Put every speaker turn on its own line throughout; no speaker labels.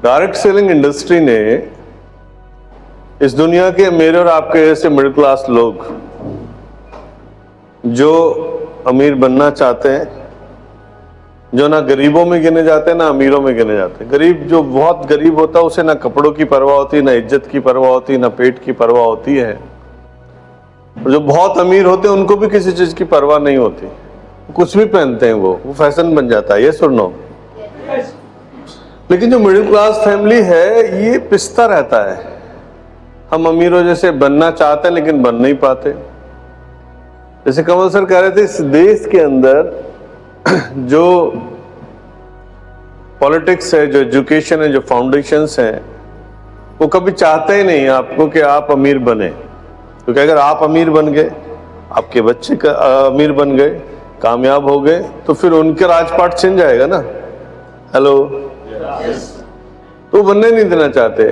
Direct selling industry ने इस दुनिया के मेरे और आपके जैसे मिडिल क्लास लोग जो अमीर बनना चाहते हैं, जो ना गरीबों में गिने जाते हैं ना अमीरों में गिने जाते हैं। गरीब जो बहुत गरीब होता है उसे ना कपड़ों की परवाह होती, ना इज्जत की परवाह होती, ना पेट की परवाह होती है। और जो बहुत अमीर होते हैं उनको भी किसी चीज की परवाह नहीं होती, कुछ भी पहनते हैं, वो फैशन बन जाता है। ये सुनो, लेकिन जो मिडिल क्लास फैमिली है ये पिसता रहता है। हम अमीरों जैसे बनना चाहते हैं लेकिन बन नहीं पाते। जैसे कमल सर कह रहे थे, इस देश के अंदर जो पॉलिटिक्स है, जो एजुकेशन है, जो फाउंडेशंस हैं, वो कभी चाहते ही नहीं आपको कि आप अमीर बने। क्योंकि अगर आप अमीर बन गए, आपके बच्चे अमीर बन गए, कामयाब हो गए, तो फिर उनके राजपाट छिन जाएगा ना। हेलो, तो बनने नहीं देना चाहते।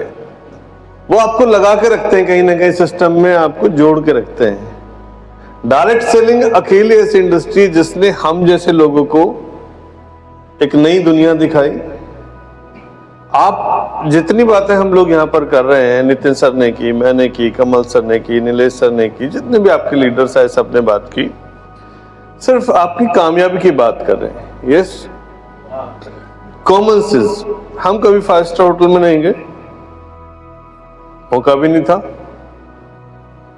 वो आपको लगा के रखते हैं, कहीं ना कहीं सिस्टम में आपको जोड़ के रखते हैं। डायरेक्ट सेलिंग अकेली ऐसी इंडस्ट्री जिसने हम जैसे लोगों को एक नई दुनिया दिखाई। आप जितनी बातें हम लोग यहाँ पर कर रहे हैं, नितिन सर ने की, मैंने की, कमल सर ने की, नीलेश सर ने की, जितने भी आपके लीडर्स आए सबने बात की, सिर्फ आपकी कामयाबी की बात कर रहे हैं। Yes, common sense. हम कभी 5 स्टार होटल में नहीं गए, मौका भी नहीं था।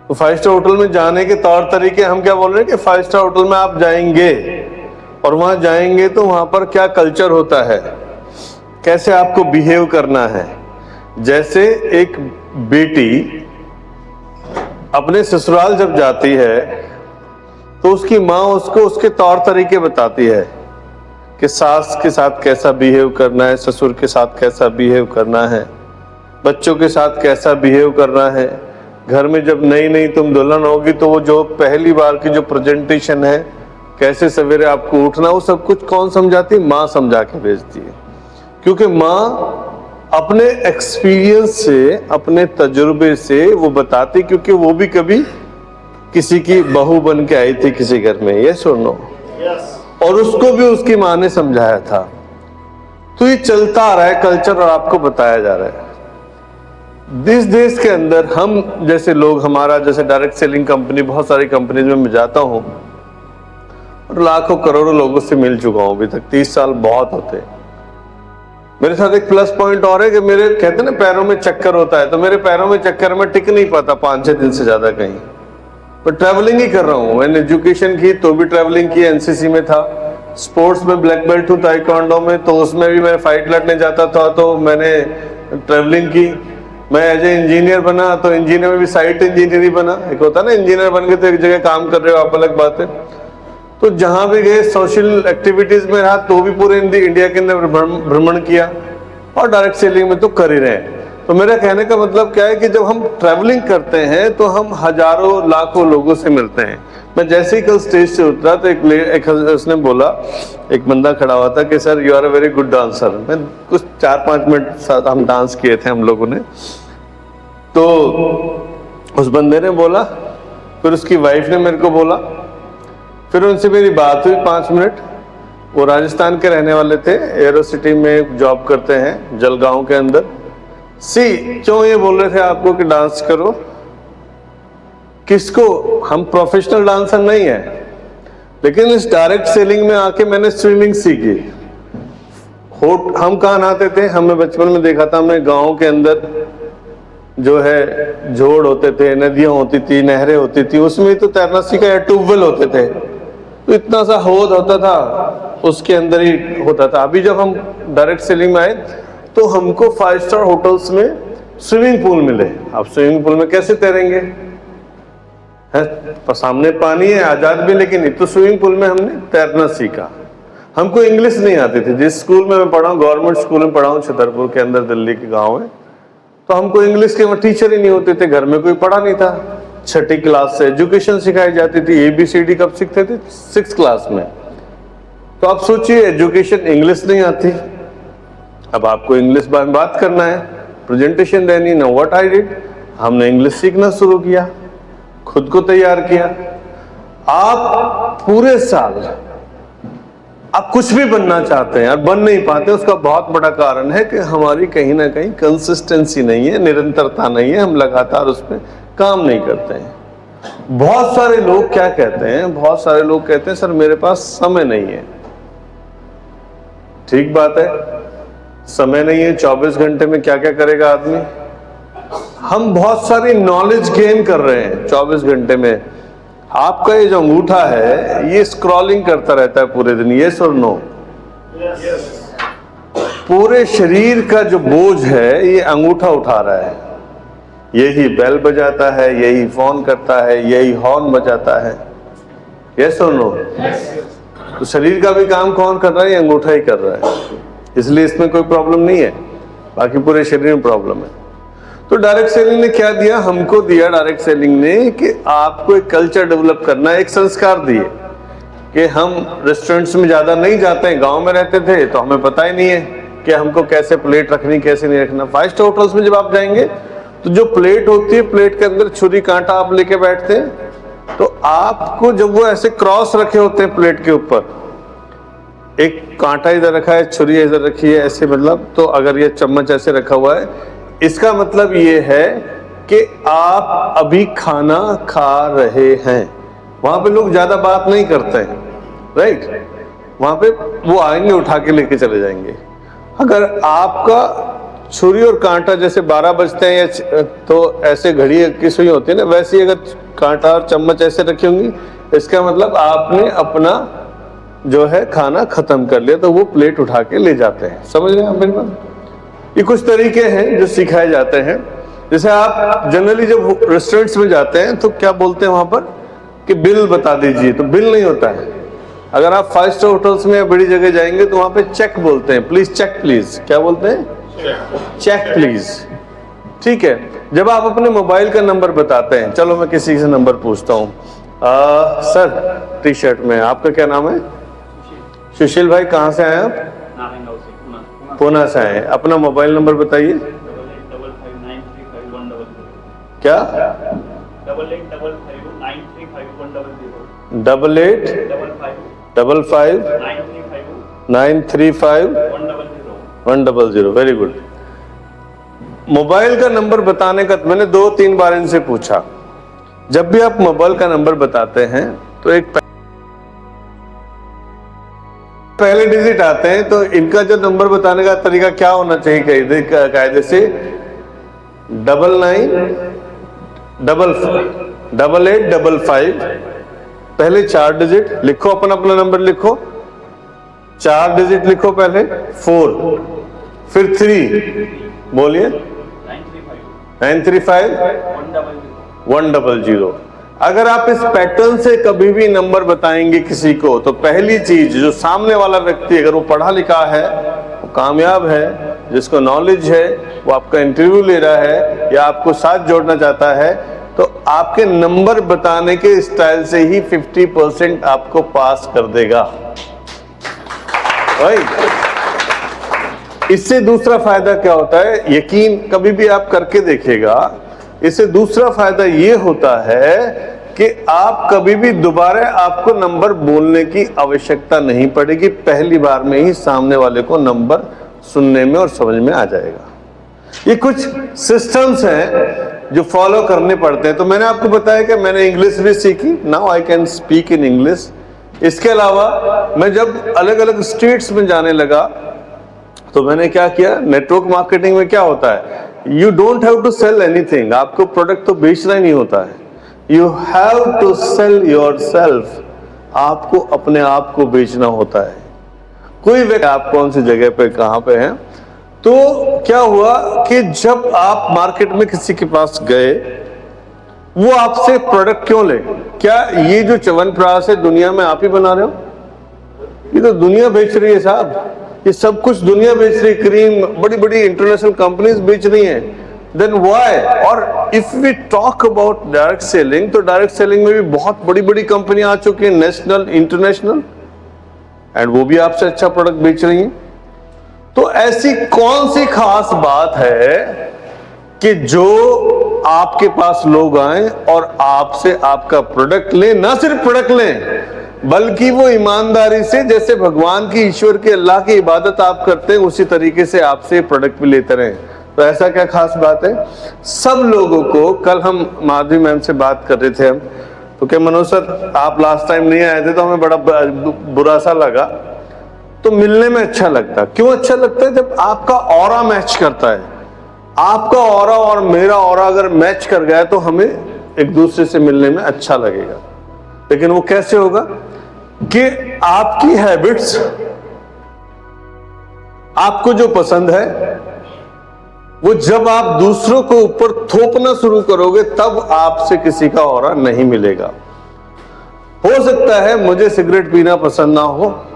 तो 5 स्टार होटल में जाने के तौर तरीके हम क्या बोल रहे हैं कि 5 स्टार होटल में आप जाएंगे और वहां जाएंगे तो वहां पर क्या कल्चर होता है, कैसे आपको बिहेव करना है। जैसे एक बेटी अपने ससुराल जब जाती है तो उसकी माँ उसको उसके तौर तरीके बताती है कि सास के साथ कैसा बिहेव करना है, ससुर के साथ कैसा बिहेव करना है, बच्चों के साथ कैसा बिहेव करना है। घर में जब नई नई तुम दुल्हन होगी तो वो जो पहली बार की जो प्रेजेंटेशन है, कैसे सवेरे आपको उठना, वो सब कुछ कौन समझाती है? माँ समझा के भेजती है। क्योंकि माँ अपने एक्सपीरियंस से, अपने तजुर्बे से वो बताती, क्योंकि वो भी कभी किसी की बहू बन के आई थी किसी घर में। ये सुनो, और उसको भी उसकी माँ ने समझाया था। तो ये चलता आ रहा है कल्चर और आपको बताया जा रहा है। इस देश के अंदर हम जैसे लोग, हमारा जैसे डायरेक्ट सेलिंग कंपनी, बहुत सारी कंपनीज में मैं जाता हूं और लाखों करोड़ों लोगों से मिल चुका हूं अभी तक। 30 साल बहुत होते। मेरे साथ एक प्लस पॉइंट और है कि मेरे कहते हैं ना पैरों में चक्कर होता है, तो मेरे पैरों में चक्कर में टिक नहीं पाता 5-6 दिन से ज्यादा कहीं। पर ट्रैवलिंग ही कर रहा हूँ। मैंने एजुकेशन की तो भी ट्रैवलिंग की, एनसीसी में था, स्पोर्ट्स में ब्लैक बेल्ट हूँ ताइक्वांडो में, तो उसमें भी मैं फाइट लड़ने जाता था तो मैंने ट्रैवलिंग की। मैं एज ए इंजीनियर बना तो इंजीनियर में भी साइट इंजीनियर बना। एक होता है ना इंजीनियर बन के तो एक जगह काम कर रहे हो आप, अलग बात है। तो जहां भी गए सोशल एक्टिविटीज में रहा तो भी पूरे इंडिया के अंदर भ्रमण किया, और डायरेक्ट सेलिंग में तो कर ही रहे हैं। तो मेरा कहने का मतलब क्या है कि जब हम ट्रैवलिंग करते हैं तो हम हजारों लाखों लोगों से मिलते हैं। मैं जैसे ही कल स्टेज से उतरा तो एक उसने बोला, एक बंदा खड़ा हुआ था कि sir you are a very good dancer. मैं कुछ 4-5 मिनट साथ हम डांस किए थे हम लोगों ने। तो उस बंदे ने बोला, फिर उसकी वाइफ ने मेरे को बोला, फिर उनसे मेरी बात हुई 5 मिनट। वो राजस्थान के रहने वाले थे, एरो सिटी में जॉब करते हैं जलगांव के अंदर। क्यों ये बोल रहे थे आपको कि डांस करो? किसको? हम प्रोफेशनल डांसर नहीं है, लेकिन इस डायरेक्ट सेलिंग में आके मैंने स्विमिंग सीखी। हम कहाँ नहाते थे? हमने बचपन में देखा था, हमने गांव के अंदर जो है जोड़ होते थे, नदियां होती थी, नहरें होती थी, उसमें तो तैरना सीखा, या ट्यूबवेल होते थे, तो इतना सा हौद होता था, उसके अंदर ही होता था। अभी जब हम डायरेक्ट सेलिंग में आए तो हमको 5 स्टार होटल्स में स्विमिंग पूल मिले। आप स्विमिंग पूल में कैसे तैरेंगे? सामने पानी है, आजाद भी, लेकिन तो स्विमिंग पूल में हमने तैरना सीखा। हमको इंग्लिश नहीं आती थी। जिस स्कूल में मैं पढ़ा हूँ, गवर्नमेंट स्कूल में पढ़ा हूँ छतरपुर के अंदर, दिल्ली के गाँव में, तो हमको इंग्लिश के टीचर ही नहीं होते थे, घर में कोई पढ़ा नहीं था। 6ठी क्लास से एजुकेशन सिखाई जाती थी। ABCD कब सीखते थे? 6th क्लास में। तो आप सोचिए, एजुकेशन इंग्लिश नहीं आती, अब आपको इंग्लिश में बात करना है, प्रेजेंटेशन देनी ना। व्हाट आई डिड, हमने इंग्लिश सीखना शुरू किया, खुद को तैयार किया। आप पूरे साल आप कुछ भी बनना चाहते हैं और बन नहीं पाते, उसका बहुत बड़ा कारण है कि हमारी कहीं ना कहीं कंसिस्टेंसी नहीं है, निरंतरता नहीं है, हम लगातार उस पर काम नहीं करते हैं। बहुत सारे लोग क्या कहते हैं, बहुत सारे लोग कहते हैं सर मेरे पास समय नहीं है। ठीक बात है, समय नहीं है, 24 घंटे में क्या क्या करेगा आदमी। हम बहुत सारी नॉलेज गेन कर रहे हैं 24 घंटे में। आपका ये जो अंगूठा है ये स्क्रॉलिंग करता रहता है पूरे दिन, यस और नो? पूरे शरीर का जो बोझ है ये अंगूठा उठा रहा है। यही बेल बजाता है, यही फोन करता है, यही हॉर्न बजाता है, यस और नो? तो शरीर का भी काम कौन कर रहा है? ये अंगूठा ही कर रहा है। इसलिए इसमें कोई प्रॉब्लम नहीं है, बाकी पूरे शरीर में प्रॉब्लम है। तो डायरेक्ट सेलिंग ने क्या दिया हमको? दिया डायरेक्ट सेलिंग ने कि आपको एक कल्चर डेवलप करना है, एक संस्कार दिए कि हम रेस्टोरेंट्स में ज्यादा नहीं जाते हैं। गांव में रहते थे तो हमें पता ही नहीं है कि हमको कैसे प्लेट रखनी, कैसे नहीं रखना। 5 स्टार होटल्स में जब आप जाएंगे तो जो प्लेट होती है, प्लेट के अंदर छुरी कांटा आप लेके बैठते हैं, तो आपको जब वो ऐसे क्रॉस रखे होते हैं प्लेट के ऊपर, एक कांटा इधर रखा है, छुरी इधर रखी है, ऐसे मतलब, तो अगर ये चम्मच ऐसे रखा हुआ है, इसका मतलब ये है कि आप अभी खाना खा रहे हैं। वहां पे लोग ज्यादा बात नहीं करते हैं, राइट? वहां पे वो आएंगे, उठा के लेके चले जाएंगे। अगर आपका छुरी और कांटा जैसे 12 बजते हैं या तो ऐसे घड़ी की सुई होती है ना, वैसे ही अगर कांटा और चम्मच ऐसे रखी होंगी, इसका मतलब आपने अपना जो है खाना खत्म कर लिया, तो वो प्लेट उठा के ले जाते हैं। समझ रहे हैं आप मेरी बात? ये कुछ तरीके हैं जो सिखाए जाते हैं। जैसे आप जनरली जब रेस्टोरेंट्स में जाते हैं तो क्या बोलते हैं वहां पर कि बिल बता दीजिए, तो बिल नहीं होता है। अगर आप 5 स्टार होटल्स में या बड़ी जगह जाएंगे तो वहां पे चेक बोलते हैं, प्लीज चेक प्लीज। क्या बोलते हैं? Check please. ठीक है, जब आप अपने मोबाइल का नंबर बताते हैं, चलो मैं किसी से नंबर पूछता हूँ। सर टी शर्ट में, आपका क्या नाम है? सुशील भाई। कहाँ से आए आप? पुणे से आए। अपना मोबाइल नंबर बताइए। क्या? 885595959100। Very good. मोबाइल का नंबर बताने का मैंने 2-3 बार इनसे पूछा। जब भी आप मोबाइल का नंबर बताते हैं तो एक पहले डिजिट आते हैं, तो इनका जो नंबर बताने का तरीका क्या होना चाहिए कायदे से? 998855। पहले 4 डिजिट लिखो, अपना नंबर लिखो, 4 डिजिट लिखो पहले, 4, फिर 3, बोलिए 935100। अगर आप इस पैटर्न से कभी भी नंबर बताएंगे किसी को, तो पहली चीज जो सामने वाला व्यक्ति, अगर वो पढ़ा लिखा है, वो कामयाब है, जिसको नॉलेज है, वो आपका इंटरव्यू ले रहा है या आपको साथ जोड़ना चाहता है, तो आपके नंबर बताने के स्टाइल से ही 50% आपको पास कर देगा। राइट? इससे दूसरा फायदा क्या होता है, यकीन कभी भी आप करके देखिएगा। इससे दूसरा फायदा ये होता है कि आप कभी भी दोबारा आपको नंबर बोलने की आवश्यकता नहीं पड़ेगी, पहली बार में ही सामने वाले को नंबर सुनने में और समझ में आ जाएगा। ये कुछ सिस्टम्स हैं जो फॉलो करने पड़ते हैं। तो मैंने आपको बताया कि मैंने इंग्लिश भी सीखी, now I can speak in English. इसके अलावा मैं जब अलग अलग स्टेट्स में जाने लगा तो मैंने क्या किया, नेटवर्क मार्केटिंग में क्या होता है, you don't have to sell anything. आपको प्रोडक्ट तो बेचना ही नहीं होता है, you have to sell yourself. आपको अपने आप को बेचना होता है। कोई व्यक्ति, आप कौन सी जगह पे कहां पे हैं, तो क्या हुआ कि जब आप मार्केट में किसी के पास गए, वो आपसे प्रोडक्ट क्यों ले? क्या ये जो च्यवनप्राश है दुनिया में आप ही बना रहे हो? ये तो दुनिया बेच रही है साहब, ये सब कुछ दुनिया बेच रही है। क्रीम बड़ी बड़ी इंटरनेशनल कंपनीज बेच रही हैं। Then why? और if we talk about direct selling, तो डायरेक्ट सेलिंग में भी बहुत बड़ी बड़ी कंपनियां आ चुकी हैं, नेशनल, इंटरनेशनल, एंड वो भी आपसे अच्छा प्रोडक्ट बेच रही हैं। तो ऐसी कौन सी खास बात है कि जो आपके पास लोग आए और आपसे आपका प्रोडक्ट लें? ना सिर्फ प्रोडक्ट लें, बल्कि वो ईमानदारी से, जैसे भगवान की, ईश्वर के, अल्लाह की इबादत आप करते हैं, उसी तरीके से आपसे प्रोडक्ट भी लेते रहें। तो ऐसा क्या खास बात है? सब लोगों को, कल हम माधवी मैम से बात कर रहे थे हम, तो क्या मनोज सर आप लास्ट टाइम नहीं आए थे तो हमें बड़ा बुरा सा लगा। तो मिलने में अच्छा लगता, क्यों अच्छा लगता है? जब आपका ऑरा मैच करता है, आपका ऑरा और मेरा ऑरा अगर मैच कर गया तो हमें एक दूसरे से मिलने में अच्छा लगेगा। लेकिन वो कैसे होगा कि आपकी हैबिट्स, आपको जो पसंद है वो जब आप दूसरों को ऊपर थोपना शुरू करोगे तब आपसे किसी का ऑरा नहीं मिलेगा। हो सकता है मुझे सिगरेट पीना पसंद ना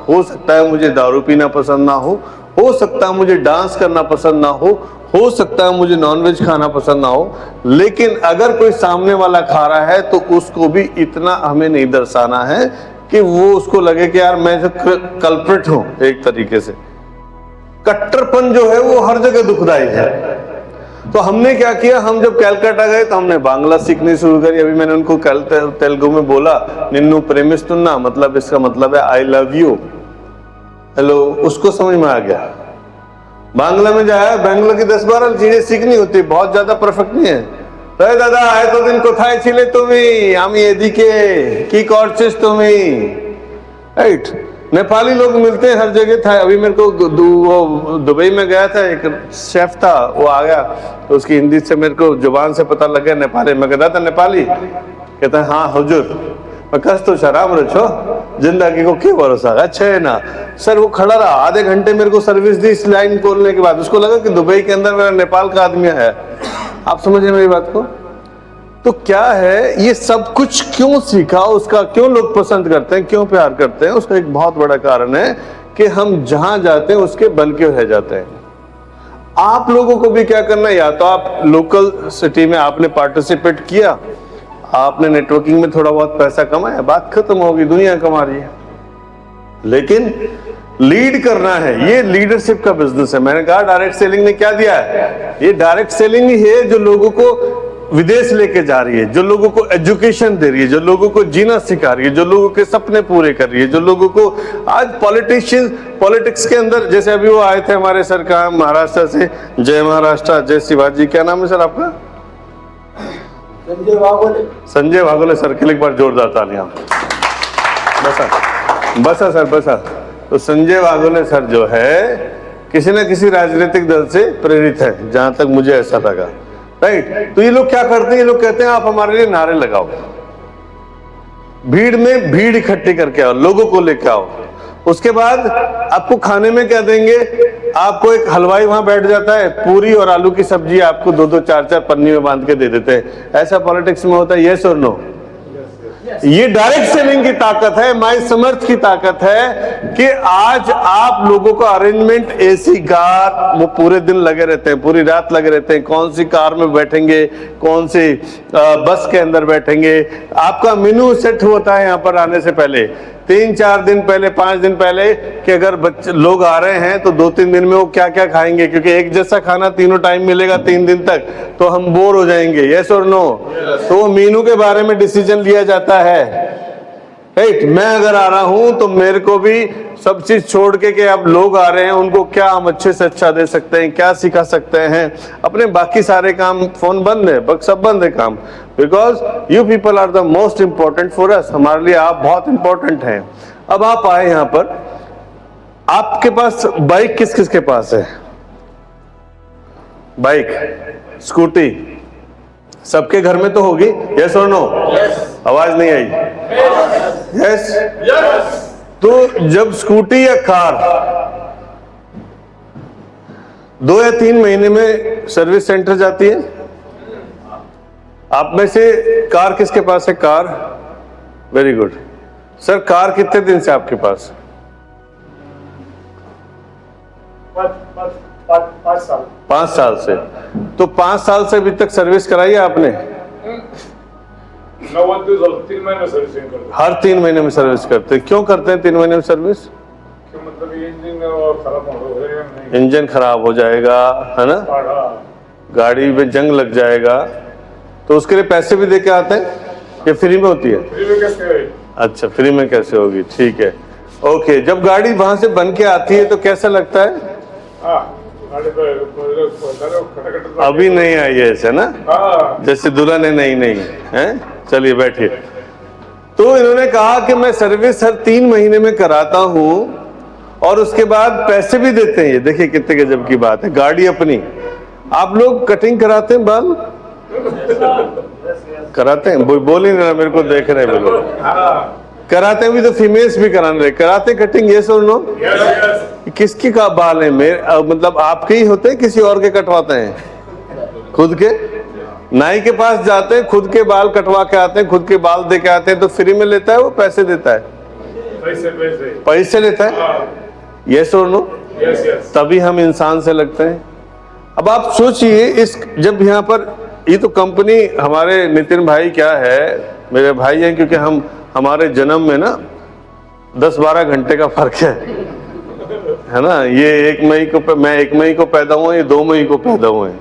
हो सकता है मुझे दारू पीना पसंद ना हो सकता है मुझे डांस करना पसंद ना हो सकता है मुझे नॉनवेज खाना पसंद ना हो, लेकिन अगर कोई सामने वाला खा रहा है तो उसको भी इतना हमें नहीं दर्शाना है कि वो उसको लगे कि यार मैं जो कल्प्रिट हूं। एक तरीके से कट्टरपन जो है वो हर जगह दुखदाई है। तो हमने क्या किया, हम जब कलकत्ता गए तो हमने बांग्ला सीखनी शुरू करी। अभी मैंने उनको कल तेलुगु में बोला, निन्नू प्रेमिस्तुन्ना, मतलब इसका मतलब है आई लव यू, हेलो, उसको समझ में आ गया। बांग्ला में जाया, बांग्ला की 10-12 चीजें सीखनी होती, बहुत ज्यादा परफेक्ट नहीं है। अरे दादा आए तो दिन कोथाय छिले तुम्ही, आमी एदिके की करछिस तुम्ही, राइट। नेपाली लोग मिलते हैं हर जगह था। अभी मेरे को दुबई में गया था, एक शेफ था, वो आ गया तो उसकी हिंदी से मेरे को जुबान से पता लग गया नेपाली। मैं कहता था नेपाली, कहता है हाँ हुजूर। मैं कस तो शराब रचो, जिंदगी को क्यों भरोसा, अच्छा है ना सर। वो खड़ा रहा आधे घंटे, मेरे को सर्विस दी इस लाइन खोलने के बाद। उसको लगा कि दुबई के अंदर मेरा नेपाल का आदमी है। आप समझे मेरी बात को? तो क्या है, ये सब कुछ क्यों सीखा, उसका क्यों लोग पसंद करते हैं, क्यों प्यार करते हैं, उसका एक बहुत बड़ा कारण है कि हम जहां जाते हैं उसके बल के रह जाते हैं। आप लोगों को भी क्या करना है, या तो आप लोकल सिटी में आपने पार्टिसिपेट किया, आपने नेटवर्किंग में थोड़ा बहुत पैसा कमाया, बात खत्म होगी, दुनिया कमा रही है। लेकिन लीड करना है, ये लीडरशिप का बिजनेस है। मैंने कहा डायरेक्ट सेलिंग ने क्या दिया है, ये डायरेक्ट सेलिंग ही है जो लोगों को विदेश लेके जा रही है, जो लोगों को एजुकेशन दे रही है, जो लोगों को जीना सिखा रही है, जो लोगों के सपने पूरे कर रही है, जो लोगों को आज पॉलिटिक्स के अंदर, जैसे अभी वो आए थे हमारे सरकार महाराष्ट्र से, जय महाराष्ट्र जय शिवाजी, क्या नाम है सर आपका? संजय वाघोले सर के लिए एक बार जोरदार तालियां। बसा सर बसा। तो संजय वाघोले सर जो है किसी न किसी राजनीतिक दल से प्रेरित है, जहां तक मुझे ऐसा लगा, राइट। तो ये लोग क्या करते हैं, ये लोग कहते हैं आप हमारे लिए नारे लगाओ, भीड़ में भीड़ इकट्ठी करके आओ, लोगों को लेके आओ। उसके बाद आपको खाने में क्या देंगे, आपको एक हलवाई वहां बैठ जाता है, पूरी और आलू की सब्जी आपको 2-2 4-4 पन्नी में बांध के दे देते हैं। ऐसा पॉलिटिक्स में होता है, यस और नो? ये डायरेक्ट सेलिंग की ताकत है, माई समर्थ की ताकत है कि आज आप लोगों को अरेंजमेंट, एसी कार, वो पूरे दिन लगे रहते हैं, पूरी रात लगे रहते हैं, कौन सी कार में बैठेंगे, कौन सी बस के अंदर बैठेंगे। आपका मेनू सेट होता है यहाँ पर आने से पहले, 3-4 दिन पहले, 5 दिन पहले, कि अगर बच्चे लोग आ रहे हैं तो 2-3 दिन में वो क्या क्या खाएंगे, क्योंकि एक जैसा खाना तीनों टाइम मिलेगा 3 दिन तक, तो हम बोर हो जाएंगे, यस और नो? तो वो मेनू के बारे में डिसीजन लिया जाता है, राइट। मैं अगर आ रहा हूं तो मेरे को भी सब चीज छोड़ के कि अब लोग आ रहे हैं, उनको क्या हम अच्छे से अच्छा दे सकते हैं, क्या सिखा सकते हैं। अपने बाकी सारे काम, फोन बंद है, सब बंद है काम, because you people are the most important for us, हमारे लिए आप बहुत इंपॉर्टेंट हैं। अब आप आए यहाँ पर, आपके पास बाइक किस किस के पास है? बाइक, स्कूटी सबके घर में तो होगी, यस और नो? आवाज नहीं आई, यस? तो जब स्कूटी या कार 2 या 3 महीने में सर्विस सेंटर जाती है, आप में से कार किसके पास है? Car, very good sir. Car कितने दिन से आपके पास? 5 साल से। तो 5 साल से अभी तक सर्विस कराई है आपने?
3 महीने सर्विसिंग करते हैं।
हर 3 महीने में सर्विस करते हैं। क्यों करते हैं 3 महीने में सर्विस?
मतलब
इंजन खराब हो जाएगा, है ना, गाड़ी में जंग लग जाएगा, तो उसके लिए पैसे भी दे के आते हैं या फ्री में होती है?
फ्री में कैसे?
अच्छा, फ्री में कैसे होगी, ठीक है, ओके। जब गाड़ी वहां से बन के आती है तो कैसा लगता है?
हाँ, गाड़ी खटखट
अभी नहीं आई है ऐसे ना,
हाँ,
जैसे दुल्हन है, नहीं है। चलिए बैठिए। तो इन्होंने कहा कि मैं सर्विस हर 3 महीने में कराता हूं और उसके बाद पैसे भी देते हैं। ये देखिए कितने गजब की बात है, गाड़ी अपनी। आप लोग कटिंग कराते हैं, बाल कराते हैं? बोल ही नहीं रहा, मेरे को देख रहे हैं लोग।
हाँ,
कराते हैं भी तो फीमेल्स भी कराने रहे, कराते कटिंग, ये सुन लो।
यस यस,
किसकी का बाल है? मेरे मतलब आपके ही होते हैं, किसी और के कटवाते हैं? खुद के? नाई के पास जाते हैं, खुद के बाल कटवा के आते हैं, खुद के बाल दे के आते हैं, तो फ्री में लेता है वो पैसे देता है? पैसे लेता है, ये सुन लो।
यस यस,
तभी हम इंसान से लगते हैं। अब आप सोचिए, इस जब यहाँ पर ये तो कंपनी, हमारे नितिन भाई क्या है, मेरे भाई हैं, क्योंकि हमारे जन्म में ना 10-12 घंटे का फर्क है ना। ये 1 मई को, मैं 1 मई को पैदा हुआ, ये 2 मई को पैदा हुए हैं,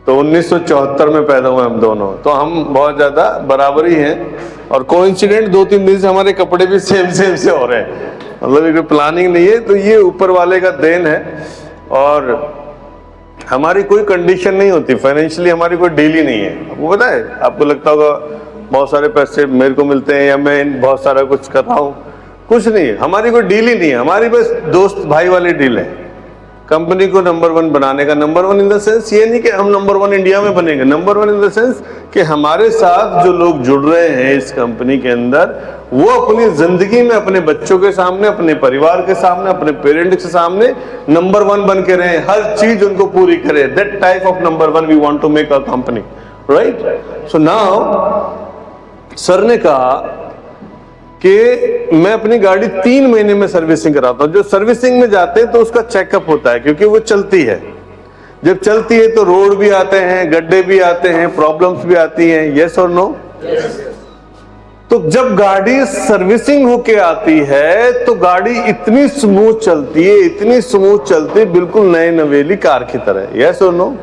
तो 1974 में पैदा हुए हम दोनों, तो हम बहुत ज्यादा बराबरी हैं। और कोइंसिडेंट 2-3 दिन से हमारे कपड़े भी सेम से हो रहे हैं, मतलब एक प्लानिंग नहीं है, तो ये ऊपर वाले का देन है। और हमारी कोई कंडीशन नहीं होती फाइनेंशियली, हमारी कोई डील ही नहीं है। आपको पता है, आपको लगता होगा बहुत सारे पैसे मेरे को मिलते हैं या मैं बहुत सारा कुछ कर रहा हूँ, कुछ नहीं है, हमारी कोई डील ही नहीं है। हमारी बस दोस्त भाई वाली डील है, कंपनी को नंबर 1 बनाने का। नंबर 1 इन द सेंस ये नहीं कि हम नंबर 1 इंडिया में बनेंगे, नंबर 1 इन द सेंस कि हमारे साथ जो लोग जुड़ रहे हैं इस कंपनी के अंदर, वो अपनी जिंदगी में अपने बच्चों के सामने, अपने परिवार के सामने, अपने पेरेंट्स के सामने नंबर 1 बन के रहे, हर चीज उनको पूरी करे। That type of number 1 we want to make our company, right? So now sir ने कहा कि मैं अपनी गाड़ी 3 महीने में सर्विसिंग कराता हूं। जो सर्विसिंग में जाते हैं तो उसका चेकअप होता है, क्योंकि वो चलती है। जब चलती है तो रोड भी आते हैं, गड्ढे भी आते हैं, प्रॉब्लम्स भी आती हैं, यस और नो? तो जब गाड़ी सर्विसिंग होके आती है तो गाड़ी इतनी स्मूथ चलती है, इतनी स्मूथ चलती है, बिल्कुल नए नवेली कार की तरह, यस और नो?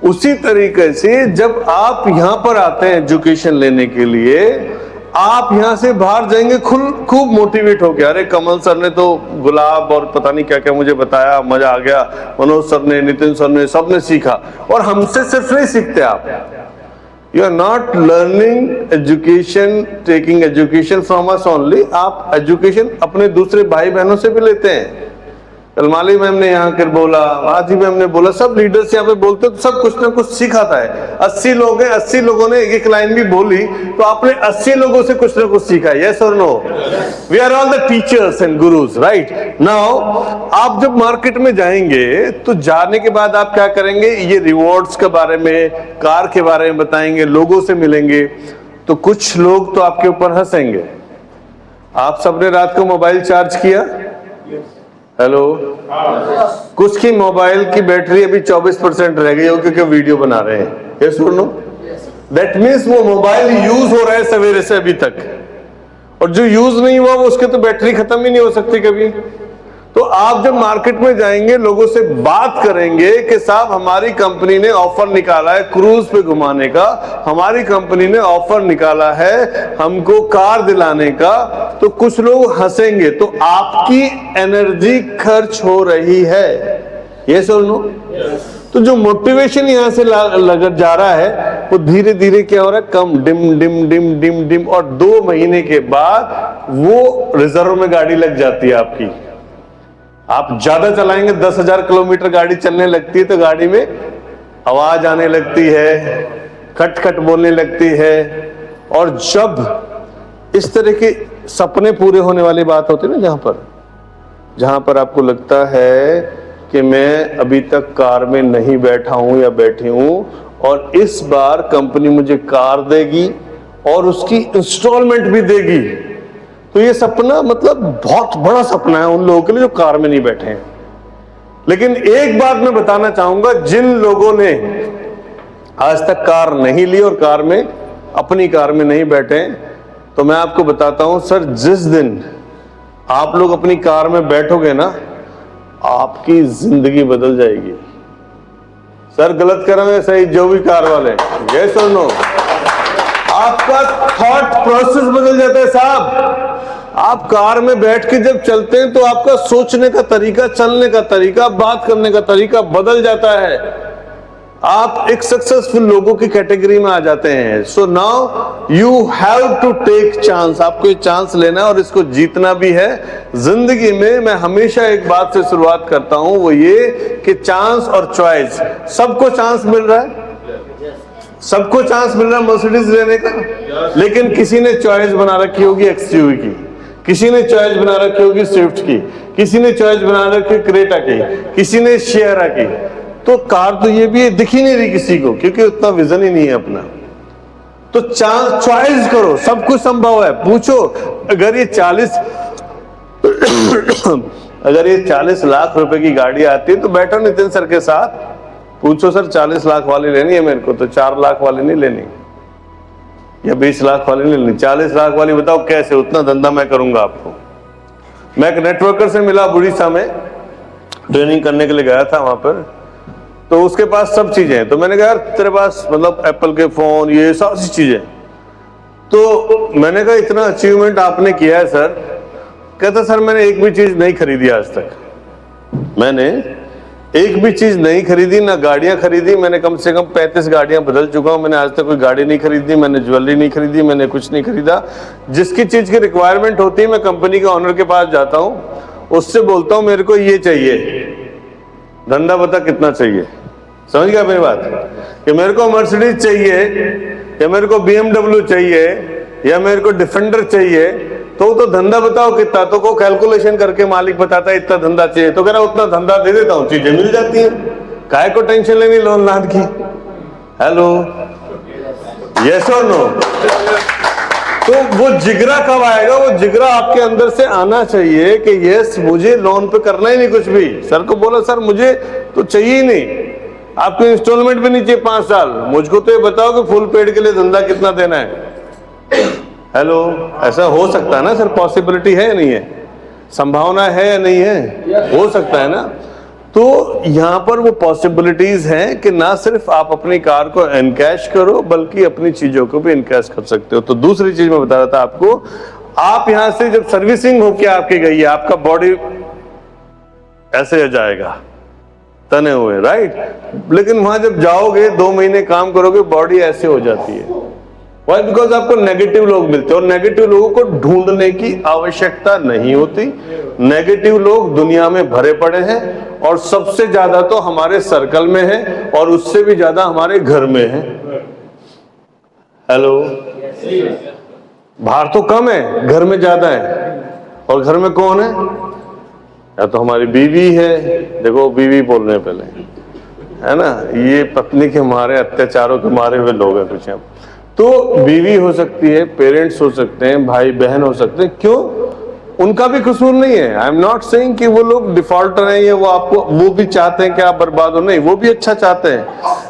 उसी तरीके से जब आप यहां पर आते हैं एजुकेशन लेने के लिए, आप यहां से बाहर जाएंगे खूब मोटिवेट हो गया, अरे कमल सर ने तो गुलाब और पता नहीं क्या क्या मुझे बताया, मजा आ गया, मनोज सर ने, नितिन सर ने, सबने सीखा। और हमसे सिर्फ नहीं सीखते आप, you are not learning education, taking education from us only, आप एजुकेशन अपने दूसरे भाई बहनों से भी लेते हैं। कल माली मैम ने यहाँ कर बोला, आजी मैम ने बोला, सब लीडर्स यहाँ पे बोलते, तो सब कुछ ना कुछ सिखाता है। 80 लोग हैं, 80 लोगों ने एक लाइन भी बोली, तो आपने 80 लोगों से कुछ ना कुछ सीखा, यस और no? We are all the teachers and gurus, right? Now आप जब मार्केट में जाएंगे तो जाने के बाद आप क्या करेंगे, ये रिवॉर्ड्स के बारे में, कार के बारे में बताएंगे, लोगों से मिलेंगे, तो कुछ लोग तो आपके ऊपर हंसेंगे। आप सबने रात को मोबाइल चार्ज किया? हेलो? कुछ की मोबाइल की बैटरी अभी 24% रह गई हो क्योंकि वीडियो बना रहे हैं, ये सुन लो। दैट मीन्स वो मोबाइल यूज हो रहा है सवेरे से अभी तक, और जो यूज नहीं हुआ वो उसके तो बैटरी खत्म ही नहीं हो सकती कभी। तो आप जब मार्केट में जाएंगे, लोगों से बात करेंगे कि साहब हमारी कंपनी ने ऑफर निकाला है क्रूज पे घुमाने का, हमारी कंपनी ने ऑफर निकाला है हमको कार दिलाने का, तो कुछ लोग हंसेंगे। तो आपकी एनर्जी खर्च हो रही है, ये सुनो। तो जो मोटिवेशन यहां से लग जा रहा है वो धीरे धीरे क्या हो रहा है, कम, dim dim dim dim dim, और 2 महीने के बाद वो रिजर्व में गाड़ी लग जाती है आपकी। आप ज्यादा चलाएंगे, 10,000 किलोमीटर गाड़ी चलने लगती है तो गाड़ी में आवाज आने लगती है, खट खट बोलने लगती है। और जब इस तरह के सपने पूरे होने वाली बात होती है ना, जहां पर आपको लगता है कि मैं अभी तक कार में नहीं बैठा हूं या बैठी हूं, और इस बार कंपनी मुझे कार देगी और उसकी इंस्टॉलमेंट भी देगी, तो ये सपना मतलब बहुत बड़ा सपना है उन लोगों के लिए जो कार में नहीं बैठे हैं। लेकिन एक बात मैं बताना चाहूंगा, जिन लोगों ने आज तक कार नहीं ली और कार में, अपनी कार में नहीं बैठे, तो मैं आपको बताता हूं सर, जिस दिन आप लोग अपनी कार में बैठोगे ना, आपकी जिंदगी बदल जाएगी। सर गलत कर रहे हैं, सही? जो भी कार वाले, यस और नो? आपका थॉट प्रोसेस बदल जाता है साहब। आप कार में बैठ के जब चलते हैं तो आपका सोचने का तरीका, चलने का तरीका, बात करने का तरीका बदल जाता है। आप एक सक्सेसफुल लोगों की कैटेगरी में आ जाते हैं। So now you have to take chance. आपको ये चांस लेना है और इसको जीतना भी है। जिंदगी में मैं हमेशा एक बात से शुरुआत करता हूं, वो ये कि चांस और चॉइस। सबको चांस मिल रहा है, सबको चांस मिल रहा है मर्सिडीज लेने का, लेकिन किसी ने चॉइस बना रखी होगी एक्सयूवी की, किसी ने चॉइस बना रखी होगी स्विफ्ट की, किसी ने चॉइस बना रखी क्रेटा की, किसी ने शेयरा की। तो कार तो ये भी दिख ही नहीं रही किसी को, क्योंकि उतना विजन ही नहीं है अपना। तो चांस, चॉइस करो, सब कुछ संभव है। पूछो, अगर ये 40 लाख रुपए की गाड़ी आती है तो बैठो नितिन सर के साथ, पूछो सर 40 लाख वाली लेनी है मेरे को, तो 4 लाख वाली नहीं लेनी या 20 लाख वाली नहीं लेनी, 40 लाख वाली बताओ कैसे, उतना धंधा मैं करूंगा आपको। मैं एक नेटवर्कर से मिला उड़ीसा में, ट्रेनिंग करने के लिए गया था वहां पर, तो उसके पास सब चीजें हैं। तो मैंने कहा यार तेरे पास मतलब एप्पल के फोन, ये सारी चीजें। तो मैंने कहा इतना अचीवमेंट आपने किया है सर। कहता सर मैंने एक भी चीज नहीं खरीदी आज तक, मैंने एक भी चीज नहीं खरीदी, ना गाड़ियां खरीदी। मैंने कम से कम 35 गाड़ियां बदल चुका हूं, मैंने आज तक कोई गाड़ी नहीं खरीदी, मैंने ज्वेलरी नहीं खरीदी, मैंने कुछ नहीं खरीदा। जिसकी चीज की रिक्वायरमेंट होती है मैं कंपनी के ऑनर के पास जाता हूं, उससे बोलता हूं मेरे को ये चाहिए, धंधा बता कितना चाहिए। समझ गया मेरी बात, कि मेरे को मर्सिडीज चाहिए या मेरे को BMW चाहिए या मेरे को डिफेंडर चाहिए, तो धंधा बताओ कितना। तो को कैलकुलेशन करके मालिक बताता है इतना धंधा चाहिए, तो कह रहा उतना धंधा दे देता हूँ, चीजें मिल जाती हैं, काहे को टेंशन लेनी लोन लान की। हेलो, यस और नो। तो वो जिगरा कब आएगा? वो जिगरा आपके अंदर से आना चाहिए कि यस मुझे लोन पे करना ही नहीं कुछ भी। सर को बोला सर मुझे तो चाहिए ही नहीं, आपको इंस्टॉलमेंट भी नहीं चाहिए 5 साल, मुझको तो ये बताओ कि फुल पेड के लिए धंधा कितना देना है। हेलो, ऐसा हो सकता है ना सर? पॉसिबिलिटी है या नहीं है? संभावना है या नहीं है? हो सकता है ना। तो यहाँ पर वो पॉसिबिलिटीज हैं कि ना सिर्फ आप अपनी कार को एनकैश करो बल्कि अपनी चीजों को भी एनकैश कर सकते हो। तो दूसरी चीज मैं बता रहा था आपको, आप यहां से जब सर्विसिंग होके आपकी गई है, आपका बॉडी ऐसे हो जाएगा तने हुए, राइट? लेकिन वहां जब जाओगे 2 महीने काम करोगे बॉडी ऐसे हो जाती है। Why? बिकॉज आपको नेगेटिव लोग मिलते हैं और नेगेटिव लोगों को ढूंढने की आवश्यकता नहीं होती। नेगेटिव लोग दुनिया में भरे पड़े हैं और सबसे ज्यादा तो हमारे सर्कल में है और उससे भी ज्यादा हमारे घर में है। हेलो, बाहर तो कम है, घर में ज्यादा है। और घर में कौन है? या तो हमारी बीवी है, देखो बीवी बोल रहे हैं पहले, है ना, ये पत्नी के मारे, अत्याचारों के मारे हुए लोग हैं कुछ यहाँ। तो बीवी हो सकती है, पेरेंट्स हो सकते हैं, भाई बहन हो सकते हैं। क्यों? उनका भी कसूर नहीं है। आई एम नॉट सेइंग कि वो लोग डिफॉल्टर हैं या वो आपको, वो भी चाहते हैं कि आप बर्बाद हो, नहीं, वो भी अच्छा चाहते हैं।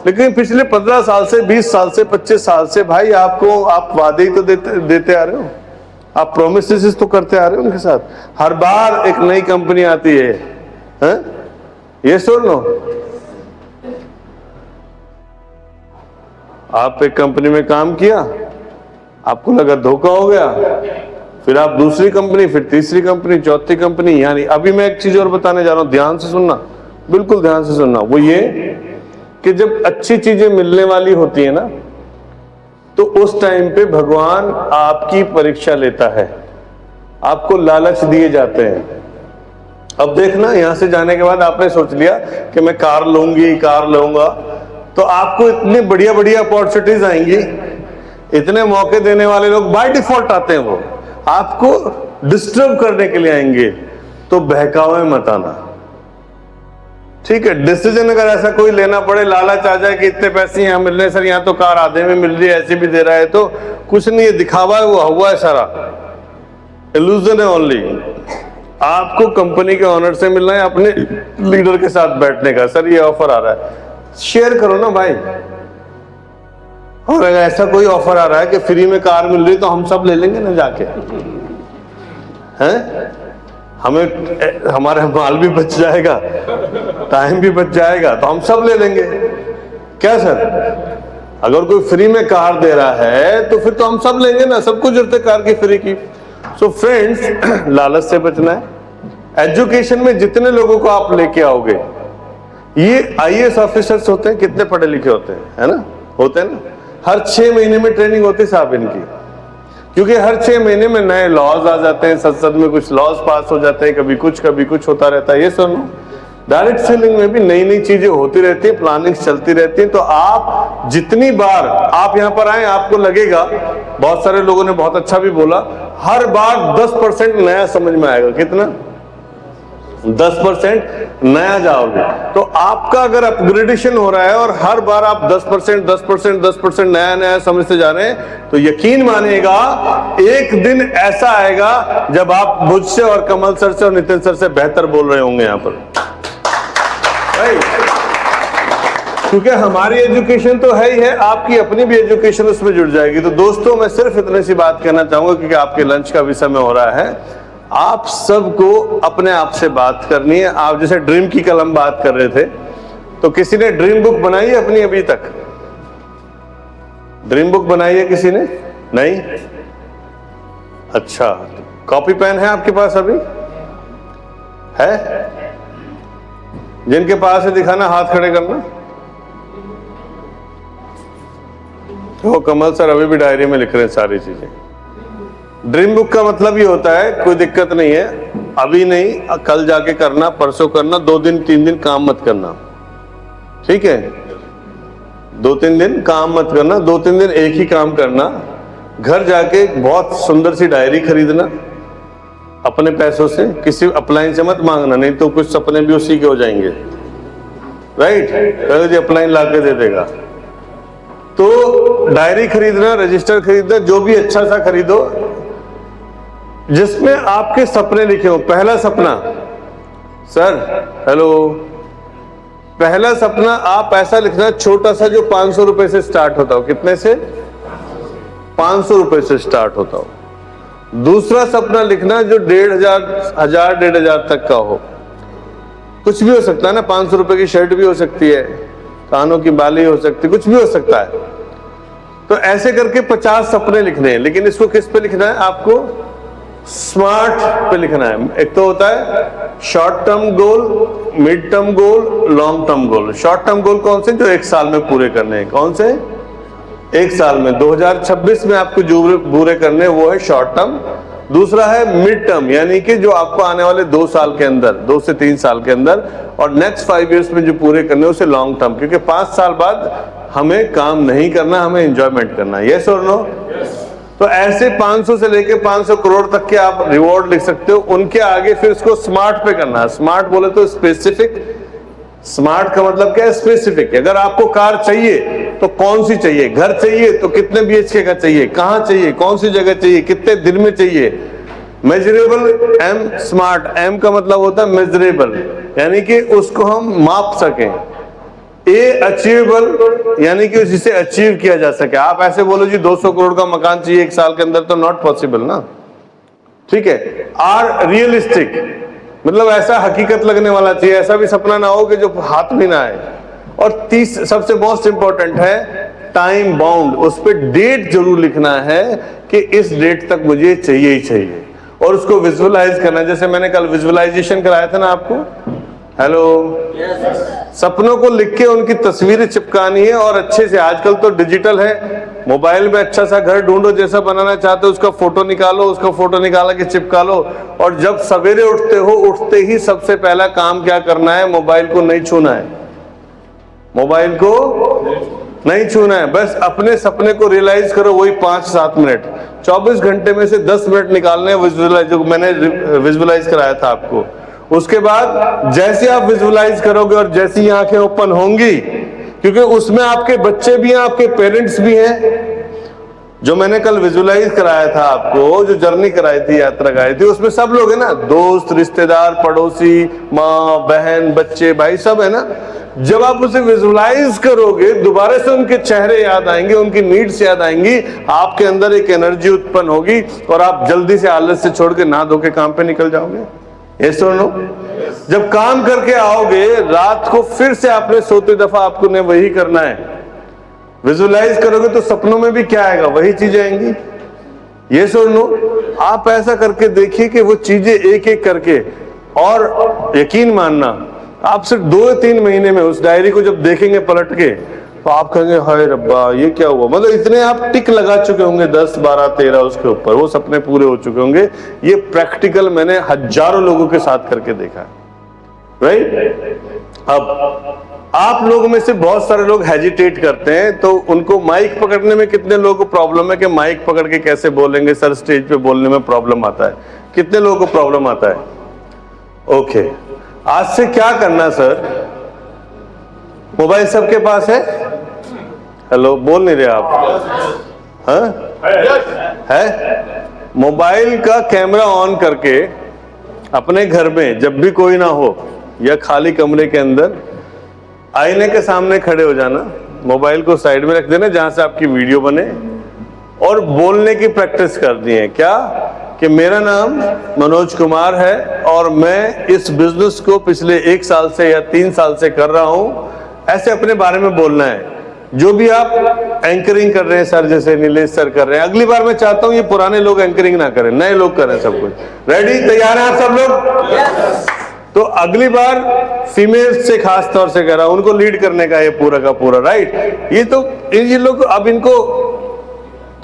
लेकिन पिछले 15 साल से, 20 साल से, 25 साल से भाई आपको, आप वादे ही तो देते आ रहे हो, आप प्रोमिसेस तो करते आ रहे हो उनके साथ। हर बार एक नई कंपनी आती है, ये सुन लो, आप एक कंपनी में काम किया, आपको लगा धोखा हो गया, फिर आप दूसरी कंपनी, फिर तीसरी कंपनी, चौथी कंपनी। यानी अभी मैं एक चीज और बताने जा रहा हूं, ध्यान से सुनना, बिल्कुल ध्यान से सुनना। वो ये कि जब अच्छी चीजें मिलने वाली होती है ना, तो उस टाइम पे भगवान आपकी परीक्षा लेता है, आपको लालच दिए जाते हैं। अब देखना, यहां से जाने के बाद आपने सोच लिया कि मैं कार लूंगी, कार लूंगा, तो आपको इतनी बढ़िया बढ़िया अपॉर्चुनिटीज आएंगी, इतने मौके देने वाले लोग बाय डिफॉल्ट आते हैं, वो आपको डिस्टर्ब करने के लिए आएंगे। तो बहकावे मत आना, ठीक है? डिसीजन अगर ऐसा कोई लेना पड़े, लालच आ जाए कि इतने पैसे यहाँ मिल रहे हैं सर, यहाँ तो कार आधे में मिल रही है, ऐसे भी दे रहा है, तो कुछ नहीं है, दिखावा है, वो हुआ है सारा, इल्यूजन है ओनली। आपको कंपनी के ऑनर से मिलना है, अपने लीडर के साथ बैठने का, सर ये ऑफर आ रहा है, शेयर करो ना भाई। और अगर ऐसा कोई ऑफर आ रहा है कि फ्री में कार मिल रही है तो हम सब ले लेंगे ना जाके, हैं? हमें, हमारा माल भी बच जाएगा, टाइम भी बच जाएगा, तो हम सब ले लेंगे। क्या सर? अगर कोई फ्री में कार दे रहा है तो फिर तो हम सब लेंगे ना, सबको जरूरत है कार की फ्री की। सो फ्रेंड्स, लालच से बचना है। एजुकेशन में जितने लोगों को आप लेके आओगे, ये आईएएस ऑफिसर्स होते हैं, कितने पढ़े लिखे होते हैं, है ना, होते हैं ना। हर 6 महीने में ट्रेनिंग होती है साहब इनकी, क्योंकि हर 6 महीने में नए लॉज आ जाते हैं, संसद में कुछ लॉज पास हो जाते हैं, कभी कुछ होता रहता है। ये सुनो, डायरेक्ट सेलिंग में भी नई नई चीजें होती रहती है, प्लानिंग्स चलती रहती है। तो आप जितनी बार आप यहाँ पर आए, आपको लगेगा, बहुत सारे लोगों ने बहुत अच्छा भी बोला, हर बार 10% नया समझ में आएगा। कितना? 10% नया जाओगे। तो आपका अगर अपग्रेडेशन हो रहा है और हर बार आप 10% नया समझते जा रहे हैं, तो यकीन मानिएगा एक दिन ऐसा आएगा जब आप मुझसे और कमल सर से और नितिन सर से बेहतर बोल रहे होंगे यहाँ पर। क्योंकि हमारी एजुकेशन तो है ही है, आपकी अपनी भी एजुकेशन उसमें जुड़ जाएगी। तो दोस्तों, मैं सिर्फ इतनी सी बात कहना चाहूंगा, क्योंकि आपके लंच का भी समय हो रहा है, आप सबको अपने आप से बात करनी है। आप जैसे ड्रीम की कल हम बात कर रहे थे, तो किसी ने ड्रीम बुक बनाई है अपनी अभी तक? ड्रीम बुक बनाई है किसी ने? नहीं? अच्छा, कॉपी पेन है आपके पास अभी? है? जिनके पास है दिखाना, हाथ खड़े करना। तो कमल सर अभी भी डायरी में लिख रहे हैं सारी चीजें। ड्रीम बुक का मतलब ये होता है, कोई दिक्कत नहीं है, अभी नहीं, कल जाके करना, परसों करना, 2 दिन 3 दिन काम मत करना, ठीक है? 2-3 दिन काम मत करना, 2-3 दिन एक ही काम करना। घर जाके बहुत सुंदर सी डायरी खरीदना अपने पैसों से, किसी अपलाइन से मत मांगना, नहीं तो कुछ सपने भी उसी के हो जाएंगे, राइट? अपलाइन ला के दे देगा। तो डायरी खरीदना, रजिस्टर खरीदना, जो भी अच्छा सा खरीदो जिसमें आपके सपने लिखे हो। पहला सपना, सर हेलो, पहला सपना आप ऐसा लिखना छोटा सा, जो 500 रुपए से स्टार्ट होता हो। कितने से? 500 रुपए से स्टार्ट होता हो। दूसरा सपना लिखना जो 1,500 तक का हो। कुछ भी हो सकता है ना, 500 रुपए की शर्ट भी हो सकती है, कानों की बाली हो सकती है, कुछ भी हो सकता है। तो ऐसे करके 50 सपने लिखने हैं। लेकिन इसको किस पे लिखना है? आपको स्मार्ट पे लिखना है। एक तो होता है short term goal, mid term goal, long term goal. Short term goal कौन से? जो 1 साल में पूरे करने हैं। कौन से? 1 साल में, 2026 में आपको जो पूरे करने हैं वो है शॉर्ट टर्म। दूसरा है मिड टर्म, यानी कि जो आपको आने वाले 2 साल के अंदर, 2 से 3 साल के अंदर, और नेक्स्ट 5 इयर्स में जो पूरे करने हैं उसे लॉन्ग टर्म, क्योंकि 5 साल बाद हमें काम नहीं करना, हमें एंजॉयमेंट करना है। यस और नो? तो ऐसे 500 से लेके 500 करोड़ तक के आप रिवॉर्ड लिख सकते हो। उनके आगे फिर इसको स्मार्ट पे करना है। स्मार्ट बोले तो स्पेसिफिक। स्मार्ट का मतलब क्या है? स्पेसिफिक। अगर आपको कार चाहिए तो कौन सी चाहिए, घर चाहिए तो कितने BHK का चाहिए, कहां चाहिए, कौन सी जगह चाहिए, कितने दिन में चाहिए। मेजरेबल, एम स्मार्ट, एम का मतलब होता है मेजरेबल, यानी कि उसको हम माप सकें। ए अचीवेबल, यानी कि जिसे अचीव किया जा सके। आप ऐसे बोलो जी 200 करोड़ का मकान चाहिए 1 साल के अंदर, तो नॉट पॉसिबल ना, ठीक है? आर रियलिस्टिक, मतलब ऐसा हकीकत लगने वाला चाहिए, ऐसा भी सपना ना हो कि जो हाथ में ना आए। और सबसे मोस्ट इंपॉर्टेंट है टाइम बाउंड, उस पर डेट जरूर लिखना है कि इस डेट तक मुझे चाहिए ही चाहिए, और उसको विजुअलाइज करना। जैसे मैंने कल विजुअलाइजेशन कराया था ना आपको, हेलो, सपनों को लिख के उनकी तस्वीरें चिपकानी है, और अच्छे से, आजकल तो डिजिटल है, मोबाइल में अच्छा सा घर ढूंढो, जैसा बनाना चाहते हो उसका फोटो निकालो, उसका फोटो निकाला के चिपका लो। और जब सवेरे उठते हो, उठते ही सबसे पहला काम क्या करना है? मोबाइल को नहीं छूना है, मोबाइल को नहीं छूना है। बस अपने सपने को रियलाइज करो, वही 5-7 मिनट, 24 घंटे में से 10 मिनट निकालने विजुअलाइज, जो मैंने विजुअलाइज कराया था आपको। उसके बाद जैसे आप विजुअलाइज करोगे और जैसी आंखें ओपन होंगी, क्योंकि उसमें आपके बच्चे भी हैं, आपके पेरेंट्स भी हैं। जो मैंने कल विजुअलाइज कराया था आपको, जो जर्नी कराई थी, यात्रा कराई थी, उसमें सब लोग हैं ना, दोस्त, रिश्तेदार, पड़ोसी, माँ, बहन, बच्चे, भाई, सब है ना। जब आप उसे विजुअलाइज करोगे, दोबारा से उनके चेहरे याद आएंगे, उनकी नीड्स याद आएंगी, आपके अंदर एक एनर्जी उत्पन्न होगी, और आप जल्दी से आलस से छोड़ के नहा धो के काम पे निकल जाओगे। यस और नो? जब काम करके आओगे, रात को फिर से आपने सोते दफा आपको ने वही करना है, विजुलाइज करोगे तो सपनों में भी क्या आएगा, वही चीजें आएंगी। ये सुन लो, आप ऐसा करके देखिए कि वो चीजें एक एक करके, और यकीन मानना आप सिर्फ 2-3 महीने में उस डायरी को जब देखेंगे पलट के तो आप कहेंगे हाय रब्बा ये क्या हुआ। मतलब इतने आप टिक लगा चुके होंगे 10, 12, 13 उसके ऊपर, वो सपने पूरे हो चुके होंगे। ये प्रैक्टिकल मैंने हजारों लोगों के साथ करके देखा है, राइट। अब आप लोगों में से बहुत सारे लोग हेजिटेट करते हैं, तो उनको माइक पकड़ने में कितने लोगों को प्रॉब्लम है कि माइक पकड़ के कैसे बोलेंगे सर, स्टेज पे बोलने में प्रॉब्लम आता है। कितने लोगों को प्रॉब्लम आता है? ओके, आज से क्या करना सर, मोबाइल सबके पास है? हेलो, बोल नहीं रहे आप? हाँ है। मोबाइल का कैमरा ऑन करके अपने घर में जब भी कोई ना हो या खाली कमरे के अंदर आईने के सामने खड़े हो जाना, मोबाइल को साइड में रख देना जहां से आपकी वीडियो बने, और बोलने की प्रैक्टिस करनी है। क्या कि मेरा नाम मनोज कुमार है और मैं इस बिजनेस को पिछले 1 साल से या 3 साल से कर रहा हूं। ऐसे अपने बारे में बोलना है। जो भी आप एंकरिंग कर रहे हैं सर, जैसे नीलेश सर कर रहे हैं, अगली बार मैं चाहता हूं ये पुराने लोग एंकरिंग ना करें, नए लोग करें सब कुछ। रेडी, तैयार हैं आप सब लोग? तो अगली बार फीमेल से खास तौर से कह रहा हूं, उनको लीड करने का ये पूरा का पूरा, राइट। ये लोग अब इनको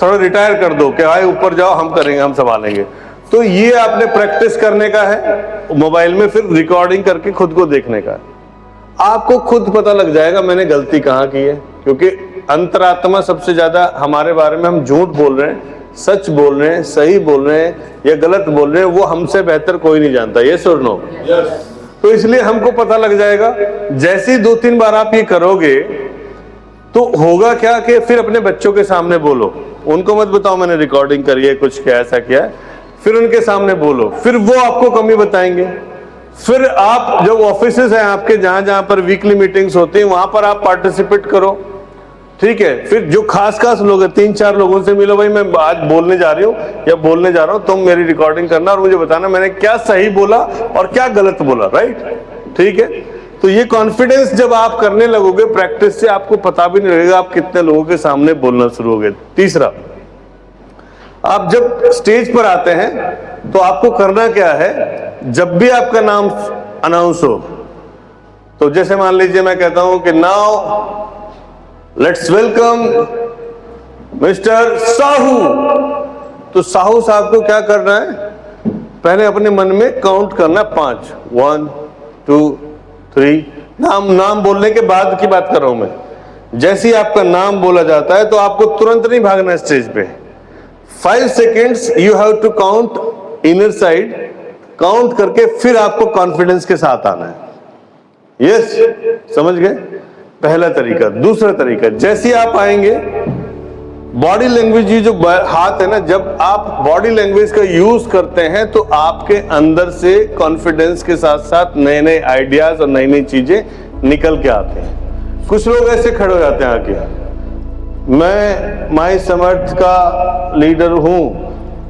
थोड़ा रिटायर कर दो कि आए ऊपर जाओ, हम करेंगे, हम संभालेंगे। तो ये आपने प्रैक्टिस करने का है मोबाइल में, फिर रिकॉर्डिंग करके खुद को देखने का। आपको खुद पता लग जाएगा मैंने गलती कहाँ की है, क्योंकि अंतरात्मा सबसे ज्यादा हमारे बारे में, हम झूठ बोल रहे हैं, सच बोल रहे हैं, सही बोल रहे हैं या गलत बोल रहे हैं, वो हमसे बेहतर कोई नहीं जानता। ये सुन लो, तो इसलिए हमको पता लग जाएगा। जैसे 2-3 बार आप ये करोगे तो होगा क्या कि फिर अपने बच्चों के सामने बोलो, उनको मत बताओ मैंने रिकॉर्डिंग करी है, कुछ क्या ऐसा किया है, फिर उनके सामने बोलो, फिर वो आपको कमी बताएंगे। फिर आप जब ऑफिसेस हैं आपके, जहां जहां पर वीकली मीटिंग्स होती हैं, वहां पर आप पार्टिसिपेट करो, ठीक है। फिर जो खास खास लोग हैं, 3-4 लोगों से मिलो, भाई मैं आज बोलने जा रही हूँ या बोलने जा रहा हूँ, तुम मेरी रिकॉर्डिंग करना और मुझे बताना मैंने क्या सही बोला और क्या गलत बोला, राइट, ठीक है। तो ये कॉन्फिडेंस जब आप करने लगोगे प्रैक्टिस से, आपको पता भी नहीं लगेगा आप कितने लोगों के सामने बोलना शुरू हो गए। तीसरा, आप जब स्टेज पर आते हैं तो आपको करना क्या है, जब भी आपका नाम अनाउंस हो, तो जैसे मान लीजिए मैं कहता हूं कि now let's welcome mister Sahu, तो साहू साहब को क्या करना है, पहले अपने मन में काउंट करना 5, 1, 2, 3, नाम बोलने के बाद की बात कर रहा हूं मैं। जैसे ही आपका नाम बोला जाता है तो आपको तुरंत नहीं भागना स्टेज पे, 5 seconds you have to count inner side, count करके फिर आपको कॉन्फिडेंस के साथ आना है। यस, समझ गए? पहला तरीका। दूसरा तरीका, जैसे आप आएंगे बॉडी लैंग्वेज, ये जो हाथ है ना, जब आप बॉडी लैंग्वेज का यूज करते हैं तो आपके अंदर से कॉन्फिडेंस के साथ साथ नए नए आइडियाज और नई नई चीजें निकल के आते हैं। कुछ लोग ऐसे खड़े हो जाते हैं आके, मैं माई समर्थ का लीडर हूं,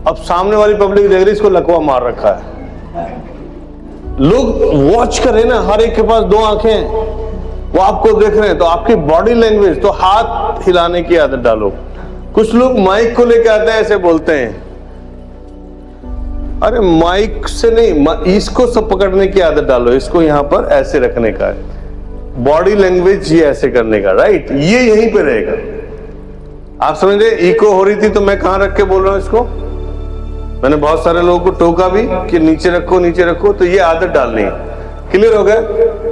अब सामने वाली पब्लिक देख रही, इसको लकवा मार रखा है। लोग वॉच कर रहे हैं ना, हर एक के पास 2 आंखें हैं, वो आपको देख रहे हैं, तो आपकी बॉडी लैंग्वेज, तो हाथ हिलाने की आदत डालो। कुछ लोग माइक को लेके आते हैं, ऐसे बोलते हैं, अरे माइक से नहीं, इसको सब पकड़ने की आदत डालो, इसको यहां पर ऐसे रखने का है, बॉडी लैंग्वेज ये ऐसे करने का, राइट, ये यहीं पे रहेगा। आप समझ रहे, इको हो रही थी तो मैं कहां रख के बोल रहा हूं इसको, मैंने बहुत सारे लोगों को टोका भी कि नीचे रखो नीचे रखो, तो ये आदत डालनी है। क्लियर हो गया?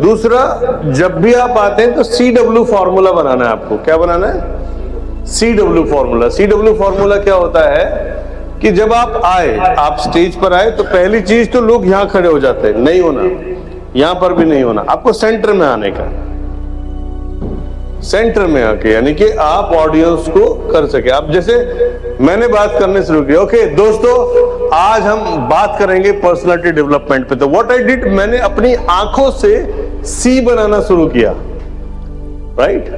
दूसरा, जब भी आप आते हैं तो CW फॉर्मूला बनाना है आपको। क्या बनाना है? CW formula. CW फॉर्मूला क्या होता है कि जब आप आए, आप स्टेज पर आए, तो पहली चीज तो लोग यहां खड़े हो जाते हैं, नहीं होना, यहां पर भी नहीं होना, आपको सेंटर में आने का, सेंटर में आके, यानी कि आप ऑडियंस को कर सके। आप जैसे मैंने बात करने शुरू की, ओके दोस्तों, आज हम बात करेंगे पर्सनालिटी डेवलपमेंट पे। तो व्हाट आई डिड, मैंने अपनी आंखों से सी बनाना शुरू किया, राइट।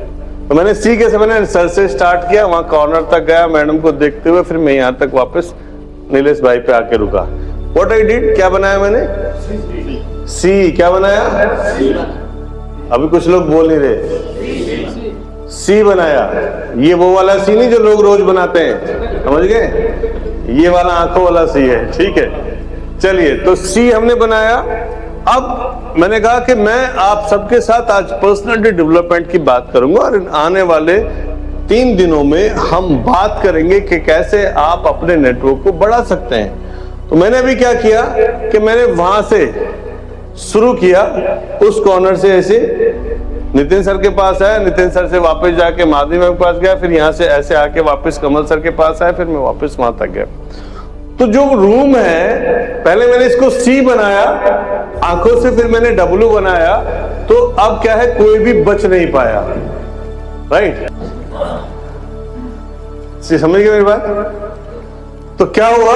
तो मैंने सी कैसे बना, सर से स्टार्ट किया, वहां कॉर्नर तक गया मैडम को देखते हुए, फिर मैं यहां तक वापस नीलेश भाई पे आके रुका। व्हाट आई डिड, क्या बनाया मैंने, सी। क्या बनाया, अभी कुछ लोग बोल नहीं रहे, सी बनाया, ये वो वाला सी नहीं जो लोग रोज बनाते हैं, समझ गए, ये वाला आंखों वाला सी है, ठीक है। चलिए, तो सी हमने बनाया। अब मैंने कहा कि मैं आप सबके साथ आज पर्सनालिटी डेवलपमेंट की बात करूंगा और आने वाले 3 दिनों में हम बात करेंगे कि कैसे आप अपने नेटवर्क को बढ़ा सकते हैं। तो मैंने अभी क्या किया कि मैंने वहां से शुरू किया, उस कॉर्नर से ऐसे नितिन सर के पास आया, नितिन सर से वापस जाके माधवी मैम के पास गया, फिर यहाँ से ऐसे आके वापस कमल सर के पास आया, फिर मैं वापस वहां तक गया। तो जो रूम है, पहले मैंने इसको सी बनाया आंखों से, फिर मैंने डब्लू बनाया, तो अब क्या है, कोई भी बच नहीं पाया, राइट? समझ गए मेरी बात? तो क्या हुआ,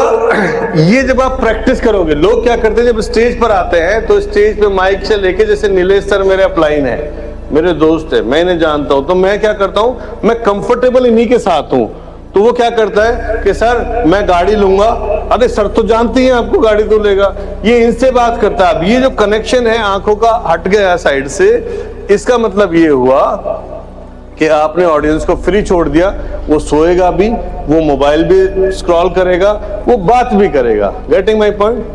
ये जब आप प्रैक्टिस करोगे, लोग क्या करते हैं जब स्टेज पर आते हैं तो स्टेज पे माइक से लेके, जैसे नीलेश सर मेरे अपलाइन है, मेरे दोस्त है, मैं इन्हें जानता हूं, तो मैं क्या करता हूं, मैं कंफर्टेबल इन्हीं के साथ हूं। तो वो क्या करता है कि सर मैं गाड़ी लूंगा, अरे सर तो जानती हैं आपको गाड़ी तो लेगा, ये इनसे बात करता है। अब ये जो कनेक्शन है आंखों का हट गया साइड से, इसका मतलब ये हुआ कि आपने ऑडियंस को फ्री छोड़ दिया, वो सोएगा भी, वो मोबाइल भी स्क्रॉल करेगा, वो बात भी करेगा। Getting my point?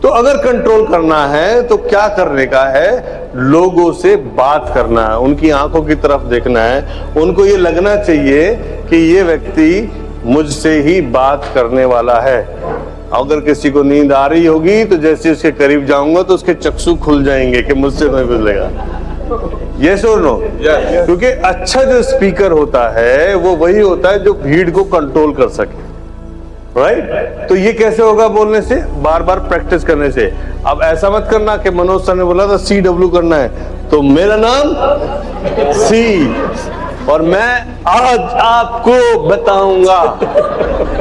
तो अगर कंट्रोल करना है तो क्या करने का है, लोगों से बात करना है, उनकी आंखों की तरफ देखना है, उनको ये लगना चाहिए कि ये व्यक्ति मुझसे ही बात करने वाला है। अगर किसी को नींद आ रही होगी तो जैसे उसके करीब जाऊंगा तो उसके चक्षु खुल जाएंगे कि मुझसे कोई मिलेगा। यस और नो? क्योंकि अच्छा जो स्पीकर होता है वो वही होता है जो भीड़ को कंट्रोल कर सके, राइट? तो ये कैसे होगा? बोलने से, बार बार प्रैक्टिस करने से। अब ऐसा मत करना कि मनोज सर ने बोला था CW करना है, तो मेरा नाम सी और मैं आज आपको बताऊंगा,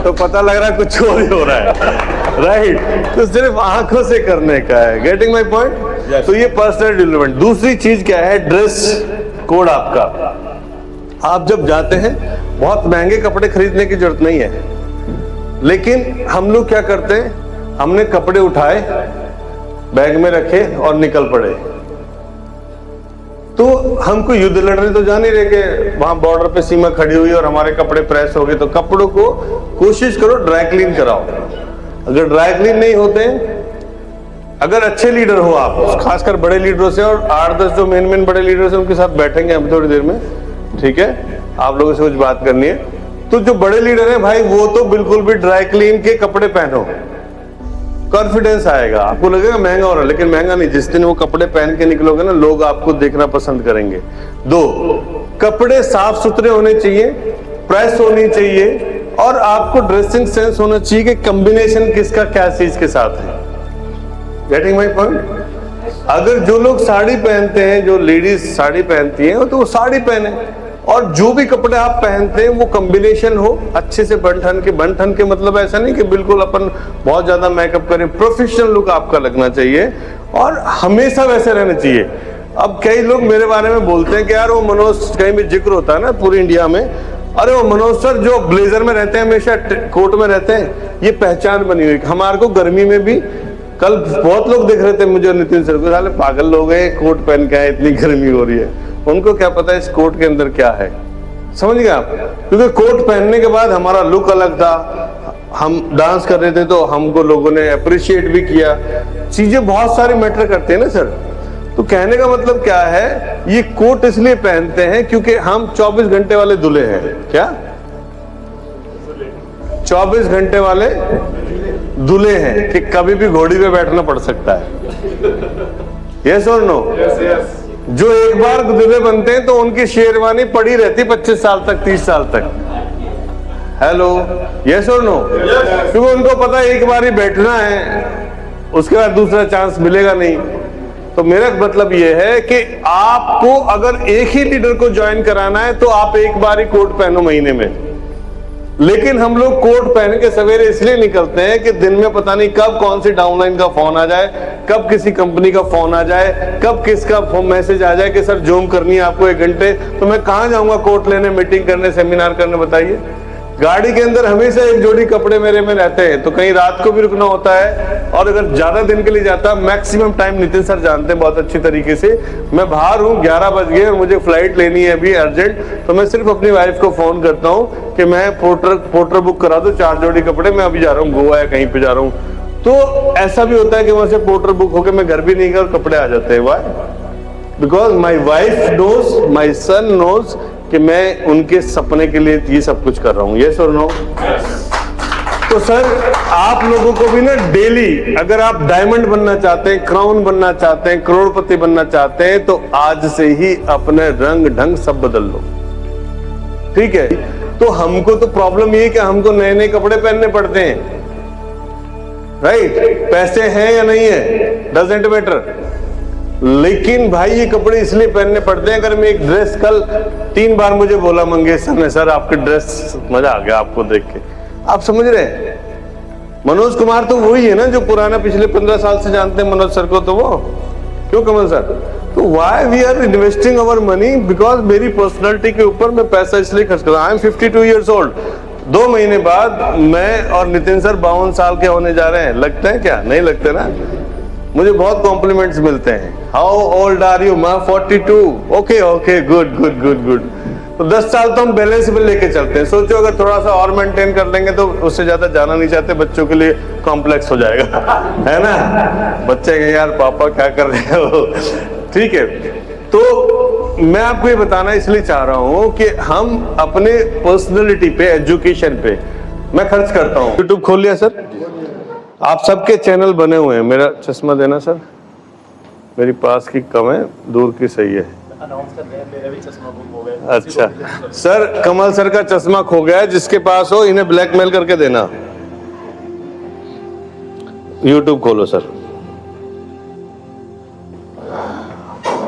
तो पता लग रहा है कुछ और ही हो रहा है, राइट? तो सिर्फ आंखों से करने का है। Getting my point? तो ये पर्सनल डेवलपमेंट। दूसरी चीज क्या है? ड्रेस कोड आपका। आप जब जाते हैं, बहुत महंगे कपड़े खरीदने की जरूरत नहीं है, लेकिन हम लोग क्या करते हैं, हमने कपड़े उठाए, बैग में रखे और निकल पड़े। तो हमको युद्ध लड़ने तो जा नहीं रहे कि वहां बॉर्डर पे सीमा खड़ी हुई और हमारे कपड़े प्रेस हो गए। तो कपड़ों को कोशिश करो ड्राई क्लीन कराओ। अगर ड्राई क्लीन नहीं होते, अगर अच्छे लीडर हो आप, खासकर बड़े लीडरों से, और 8-10 जो मेन बड़े लीडर से, उनके साथ बैठेंगे हम थोड़ी देर में, ठीक है? आप लोगों से कुछ बात करनी है। तो जो बड़े लीडर हैं भाई, वो तो बिल्कुल भी ड्राई क्लीन के कपड़े पहनो, कॉन्फिडेंस आएगा। आपको लगेगा महंगा हो रहा है, लेकिन महंगा नहीं। जिस दिन वो कपड़े पहन के निकलोगे ना, लोग आपको देखना पसंद करेंगे। 2, कपड़े साफ सुथरे होने चाहिए, प्रेस होनी चाहिए, और आपको ड्रेसिंग सेंस होना चाहिए कि कॉम्बिनेशन किसका क्या चीज के साथ है। Getting my point? अगर जो लोग साड़ी पहनते हैं, जो लेडीज साड़ी पहनती हैं, तो वो साड़ी पहने, और जो भी कपड़े आप पहनते हैं वो कॉम्बिनेशन हो अच्छे से, बन ठन के मतलब ऐसा नहीं कि बिल्कुल अपन बहुत ज्यादा मेकअप करें, प्रोफेशनल लुक आपका लगना चाहिए और हमेशा वैसे रहना चाहिए। अब कई लोग मेरे बारे में बोलते हैं कि यार वो मनोज, कहीं भी जिक्र होता है ना पूरी इंडिया में, अरे वो मनोज सर जो ब्लेजर में रहते हैं, हमेशा कोट में रहते हैं, ये पहचान बनी हुई। हमारे को गर्मी में भी, कल बहुत लोग देख रहे थे मुझे और नितिन सर को, साले पागल लोग हैं, कोट पहन के आए, इतनी गर्मी हो रही है। उनको क्या पता इस कोट के अंदर क्या है, समझ गए आप? क्योंकि कोट पहनने के बाद हमारा लुक अलग था, हम डांस कर रहे थे तो हमको लोगों ने अप्रिशिएट भी किया। चीजें बहुत सारी मैटर करते हैं ना सर। तो कहने का मतलब क्या है, ये कोट इसलिए पहनते हैं क्योंकि हम 24 घंटे वाले दूल्हे हैं। क्या 24 घंटे वाले दूल्हे हैं कि कभी भी घोड़ी पे बैठना पड़ सकता है। यस और नो? जो एक बार दूल्हे बनते हैं तो उनकी शेरवानी पड़ी रहती 25 साल तक, 30 साल तक। हेलो, यस और नो? क्योंकि उनको पता है एक बार ही बैठना है, उसके बाद दूसरा चांस मिलेगा नहीं। तो मेरा मतलब यह है कि आपको अगर एक ही लीडर को ज्वाइन कराना है तो आप एक बार ही कोट पहनो महीने में। लेकिन हम लोग कोट पहन के सवेरे इसलिए निकलते हैं कि दिन में पता नहीं कब कौन सी डाउनलाइन का फोन आ जाए, कब किसी कंपनी का फोन आ जाए, कब किसका मैसेज आ जाए कि सर जूम करनी है आपको 1 घंटे, तो मैं कहां जाऊंगा कोट लेने, मीटिंग करने, सेमिनार करने, बताइए। गाड़ी के अंदर हमेशा एक जोड़ी कपड़े मेरे में रहते हैं, तो कहीं रात को भी रुकना होता है, और अगर ज्यादा दिन के लिए जाता मैक्सिमम टाइम नितिन सर जानते हैं बहुत अच्छी तरीके से, मैं बाहर हूँ 11 बज गए और मुझे फ्लाइट लेनी है अभी अर्जेंट, तो मैं सिर्फ अपनी वाइफ को फोन करता हूँ कि मैं पोर्टर बुक करा दो 4 जोड़ी कपड़े, मैं अभी जा रहा हूँ गोवा या कहीं पे जा रहा हूँ। तो ऐसा भी होता है कि वहां से पोर्टर बुक होकर मैं घर भी नहीं गया और कपड़े आ जाते हैं। Why? Because my wife knows, my son knows कि मैं उनके सपने के लिए ये सब कुछ कर रहा हूँ। यस और नो? तो सर आप लोगों को भी ना डेली, अगर आप डायमंड बनना चाहते हैं, क्राउन बनना चाहते हैं, करोड़पति बनना चाहते हैं, तो आज से ही अपने रंग ढंग सब बदल लो, ठीक है? तो हमको तो प्रॉब्लम ये है कि हमको नए नए कपड़े पहनने पड़ते हैं, राइट? पैसे हैं या नहीं है डजंट मैटर, लेकिन भाई ये कपड़े इसलिए पहनने पड़ते हैं। अगर मैं एक ड्रेस, कल 3 बार मुझे बोला मंगेश सर ने, सर आपके ड्रेस मजा आ गया आपको देख के। आप समझ रहे हैं? मनोज कुमार तो वही है ना जो पुराना पिछले 15 साल से जानते हैं मनोज सर को, तो वो क्यों कमल सर? तो why we are investing our money? Because मेरी पर्सनालिटी के ऊपर मैं पैसा इसलिए खर्च कर रहा हूं। I am 52 years old. 2 महीने बाद मैं और नितिन सर 52 साल के होने जा रहे हैं। लगते हैं क्या? नहीं लगते ना। मुझे बहुत कॉम्प्लीमेंट्स मिलते हैं। How old are you? मैं 42। Okay okay, good good good good. तो 10 साल तो हम बैलेंस में लेके चलते हैं। सोचो अगर थोड़ा सा और मेंटेन कर लेंगे तो उससे ज्यादा जाना नहीं चाहते, बच्चों के लिए कॉम्प्लेक्स हो जाएगा है ना? बच्चे कहेंगे यार पापा क्या कर रहे हो, ठीक है? तो मैं आपको ये बताना इसलिए चाह रहा हूं कि हम अपने पर्सनैलिटी पे, एजुकेशन पे मैं खर्च करता हूं। यूट्यूब खोल लिया सर? आप सबके चैनल बने हुए हैं। मेरा चश्मा देना सर, मेरी पास की कम है, दूर की सही है।
अनाउंस कर रहे हैं, मेरा भी चश्मा गुम हो गया।
अच्छा सर, कमल सर का चश्मा खो गया है, जिसके पास हो इन्हें ब्लैकमेल करके देना। यूट्यूब खोलो सर,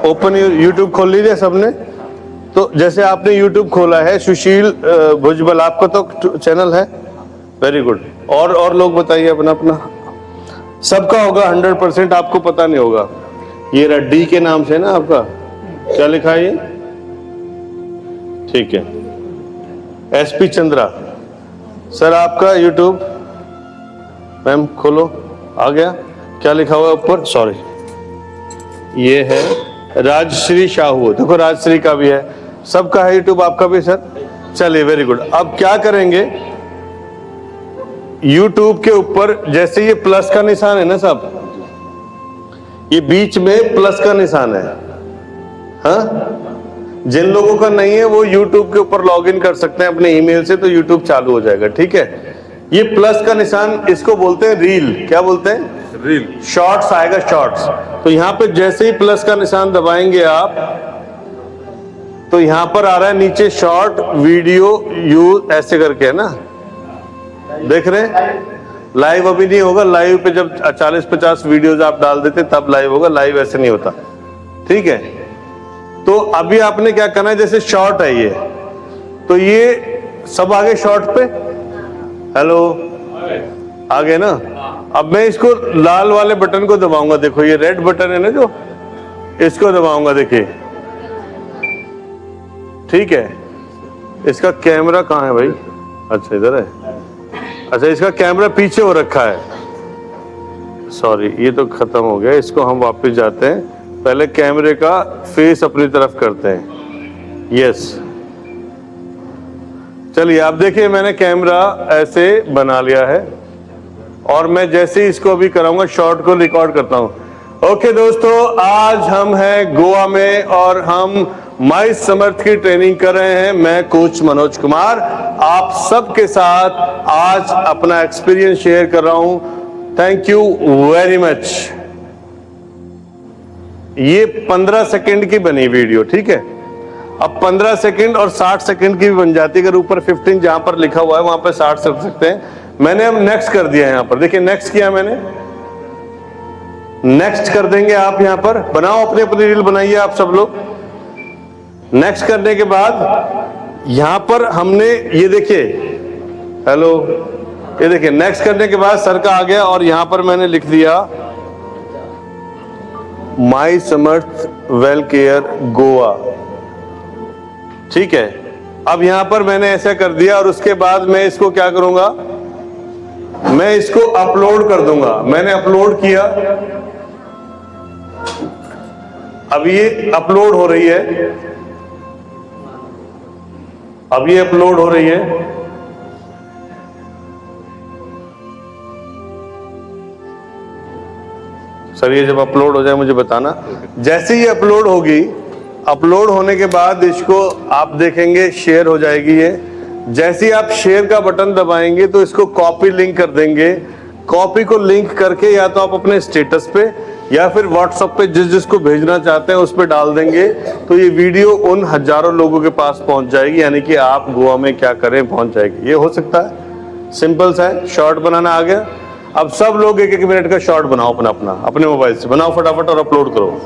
ओपन यूट्यूब खोल लीजिए सबने। तो जैसे आपने यूट्यूब खोला है, सुशील भुजबल आपका तो चैनल है, वेरी गुड। और लोग बताइए अपना अपना। सबका होगा 100%, आपको पता नहीं होगा। ये रड्डी के नाम से ना आपका, क्या लिखा है ये? ठीक है, एसपी चंद्रा सर आपका यूट्यूब। मैम खोलो, आ गया? क्या लिखा हुआ है ऊपर? सॉरी, ये है राजश्री शाहू। देखो राजश्री का भी है, सबका है यूट्यूब, आपका भी सर। चलिए वेरी गुड। अब क्या करेंगे, यूट्यूब के ऊपर जैसे ये प्लस का निशान है ना साहब, ये बीच में प्लस का निशान है। हाँ, जिन लोगों का नहीं है वो यूट्यूब के ऊपर लॉगिन कर सकते हैं अपने ईमेल से, तो यूट्यूब चालू हो जाएगा, ठीक है? ये प्लस का निशान, इसको बोलते हैं रील। क्या बोलते हैं? रील। शॉर्ट्स आएगा, शॉर्ट्स। तो यहाँ पे जैसे ही प्लस का निशान दबाएंगे आप, तो यहाँ पर आ रहा है नीचे शॉर्ट वीडियो यूज, ऐसे करके है ना, देख रहे हैं? लाइव अभी नहीं होगा, लाइव पे जब 40-50 वीडियोस आप डाल देते तब लाइव होगा, लाइव ऐसे नहीं होता, ठीक है? तो अभी आपने क्या करना है, जैसे शॉर्ट है ये, तो ये सब आगे शॉर्ट पे, हेलो आगे ना। अब मैं इसको लाल वाले बटन को दबाऊंगा, देखो ये रेड बटन है ना जो, इसको दबाऊंगा, देखिए, ठीक है? इसका कैमरा कहाँ है भाई? अच्छा इधर है। अच्छा, इसका कैमरा पीछे हो रखा है, सॉरी ये तो खत्म हो गया। इसको हम वापस जाते हैं, पहले कैमरे का फेस अपनी तरफ करते हैं। यस, चलिए आप देखिए मैंने कैमरा ऐसे बना लिया है, और मैं जैसे ही इसको अभी कराऊंगा शॉर्ट को रिकॉर्ड करता हूं। ओके दोस्तों, आज हम हैं गोवा में और हम माई समर्थ की ट्रेनिंग कर रहे हैं। मैं कोच मनोज कुमार आप सबके साथ आज अपना एक्सपीरियंस शेयर कर रहा हूं। Thank you very much. ये 15 सेकंड की बनी वीडियो, ठीक है? अब 15 सेकंड और 60 सेकंड की भी बन जाती है। अगर ऊपर 15 जहां पर लिखा हुआ है वहां पर 60 कर सकते हैं। मैंने अब नेक्स्ट कर दिया है, यहां पर देखिए नेक्स्ट किया मैंने, नेक्स्ट कर देंगे आप। यहां पर बनाओ, अपनी अपनी रील बनाइए आप सब लोग। नेक्स्ट करने के बाद यहां पर हमने ये देखिए, हेलो, ये देखिए नेक्स्ट करने के बाद सर का आ गया, और यहां पर मैंने लिख दिया माई समर्थ वेल केयर गोवा, ठीक है? अब यहां पर मैंने ऐसा कर दिया और उसके बाद मैं इसको क्या करूंगा, मैं इसको अपलोड कर दूंगा। मैंने अपलोड किया, अब ये अपलोड हो रही है, अब ये अपलोड हो रही है। सर ये जब अपलोड हो जाए मुझे बताना। जैसे ही अपलोड होगी, अपलोड होने के बाद इसको आप देखेंगे शेयर हो जाएगी ये। जैसे ही आप शेयर का बटन दबाएंगे तो इसको कॉपी लिंक कर देंगे। कॉपी को लिंक करके या तो आप अपने स्टेटस पे या फिर व्हाट्सएप पे जिसको भेजना चाहते हैं उस पे डाल देंगे, तो ये वीडियो उन हजारों लोगों के पास पहुंच जाएगी, यानी कि आप गोवा में क्या करें पहुंच जाएगी। ये हो सकता है, सिंपल सा है। शॉर्ट बनाना आ गया। अब सब लोग 1-1 मिनट का शॉर्ट बनाओ, अपने मोबाइल से बनाओ फटाफट और अपलोड करो।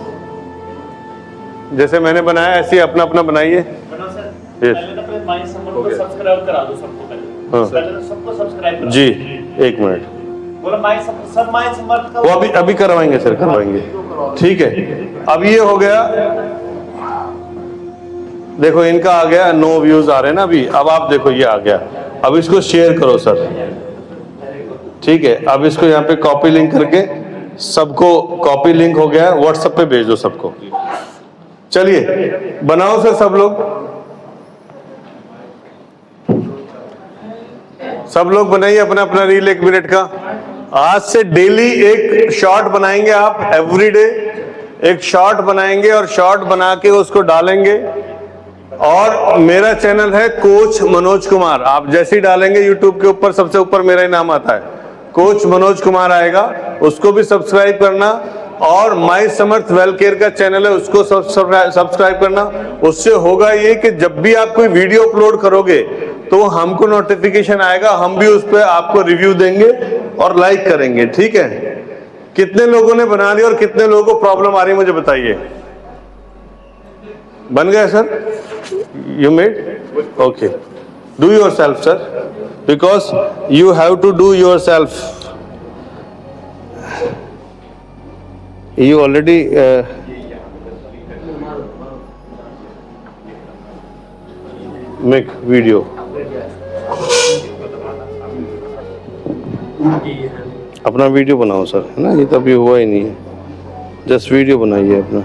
जैसे मैंने बनाया ऐसे ही अपना अपना बनाइए।
पहले तो अपने माई समर को सब्सक्राइब करा दो सबको पहले।
हाँ।
पहले तो सबको सब्सक्राइब करा
जी 1 मिनट,
बोला माई सब माई समर का
वो अभी करवाएंगे सर, करवाएंगे। ठीक है, अब ये हो गया। देखो इनका आ गया, नो व्यूज आ रहे हैं ना अभी। अब आप देखो ये आ गया। अब इसको शेयर करो सर। ठीक है, अब इसको यहाँ पे कॉपी लिंक करके सबको, कॉपी लिंक हो गया, व्हाट्सएप पे भेज दो सबको। चलिए बनाओ सर सब लोग, सब लोग बनाइए अपना अपना रील 1 मिनट का। आज से डेली एक शॉर्ट बनाएंगे आप, एवरीडे एक शॉर्ट बनाएंगे और शॉर्ट बना के उसको डालेंगे। और मेरा चैनल है कोच मनोज कुमार। आप जैसे ही डालेंगे यूट्यूब के ऊपर सबसे ऊपर मेरा ही नाम आता है, कोच मनोज कुमार आएगा, उसको भी सब्सक्राइब करना। और माई समर्थ वेल केयर का चैनल है, उसको सब्सक्राइब करना। उससे होगा ये कि जब भी आप कोई वीडियो अपलोड करोगे तो हमको नोटिफिकेशन आएगा, हम भी उस पर आपको रिव्यू देंगे और लाइक करेंगे। ठीक है, कितने लोगों ने बना लिया और कितने लोगों को प्रॉब्लम आ रही है मुझे बताइए। बन गया sir? You made? Okay, do yourself sir, because you have to do yourself. You already make video. अपना वीडियो बनाओ सर, है ना? ये तो अभी हुआ ही नहीं है, जस्ट वीडियो बनाइए अपना।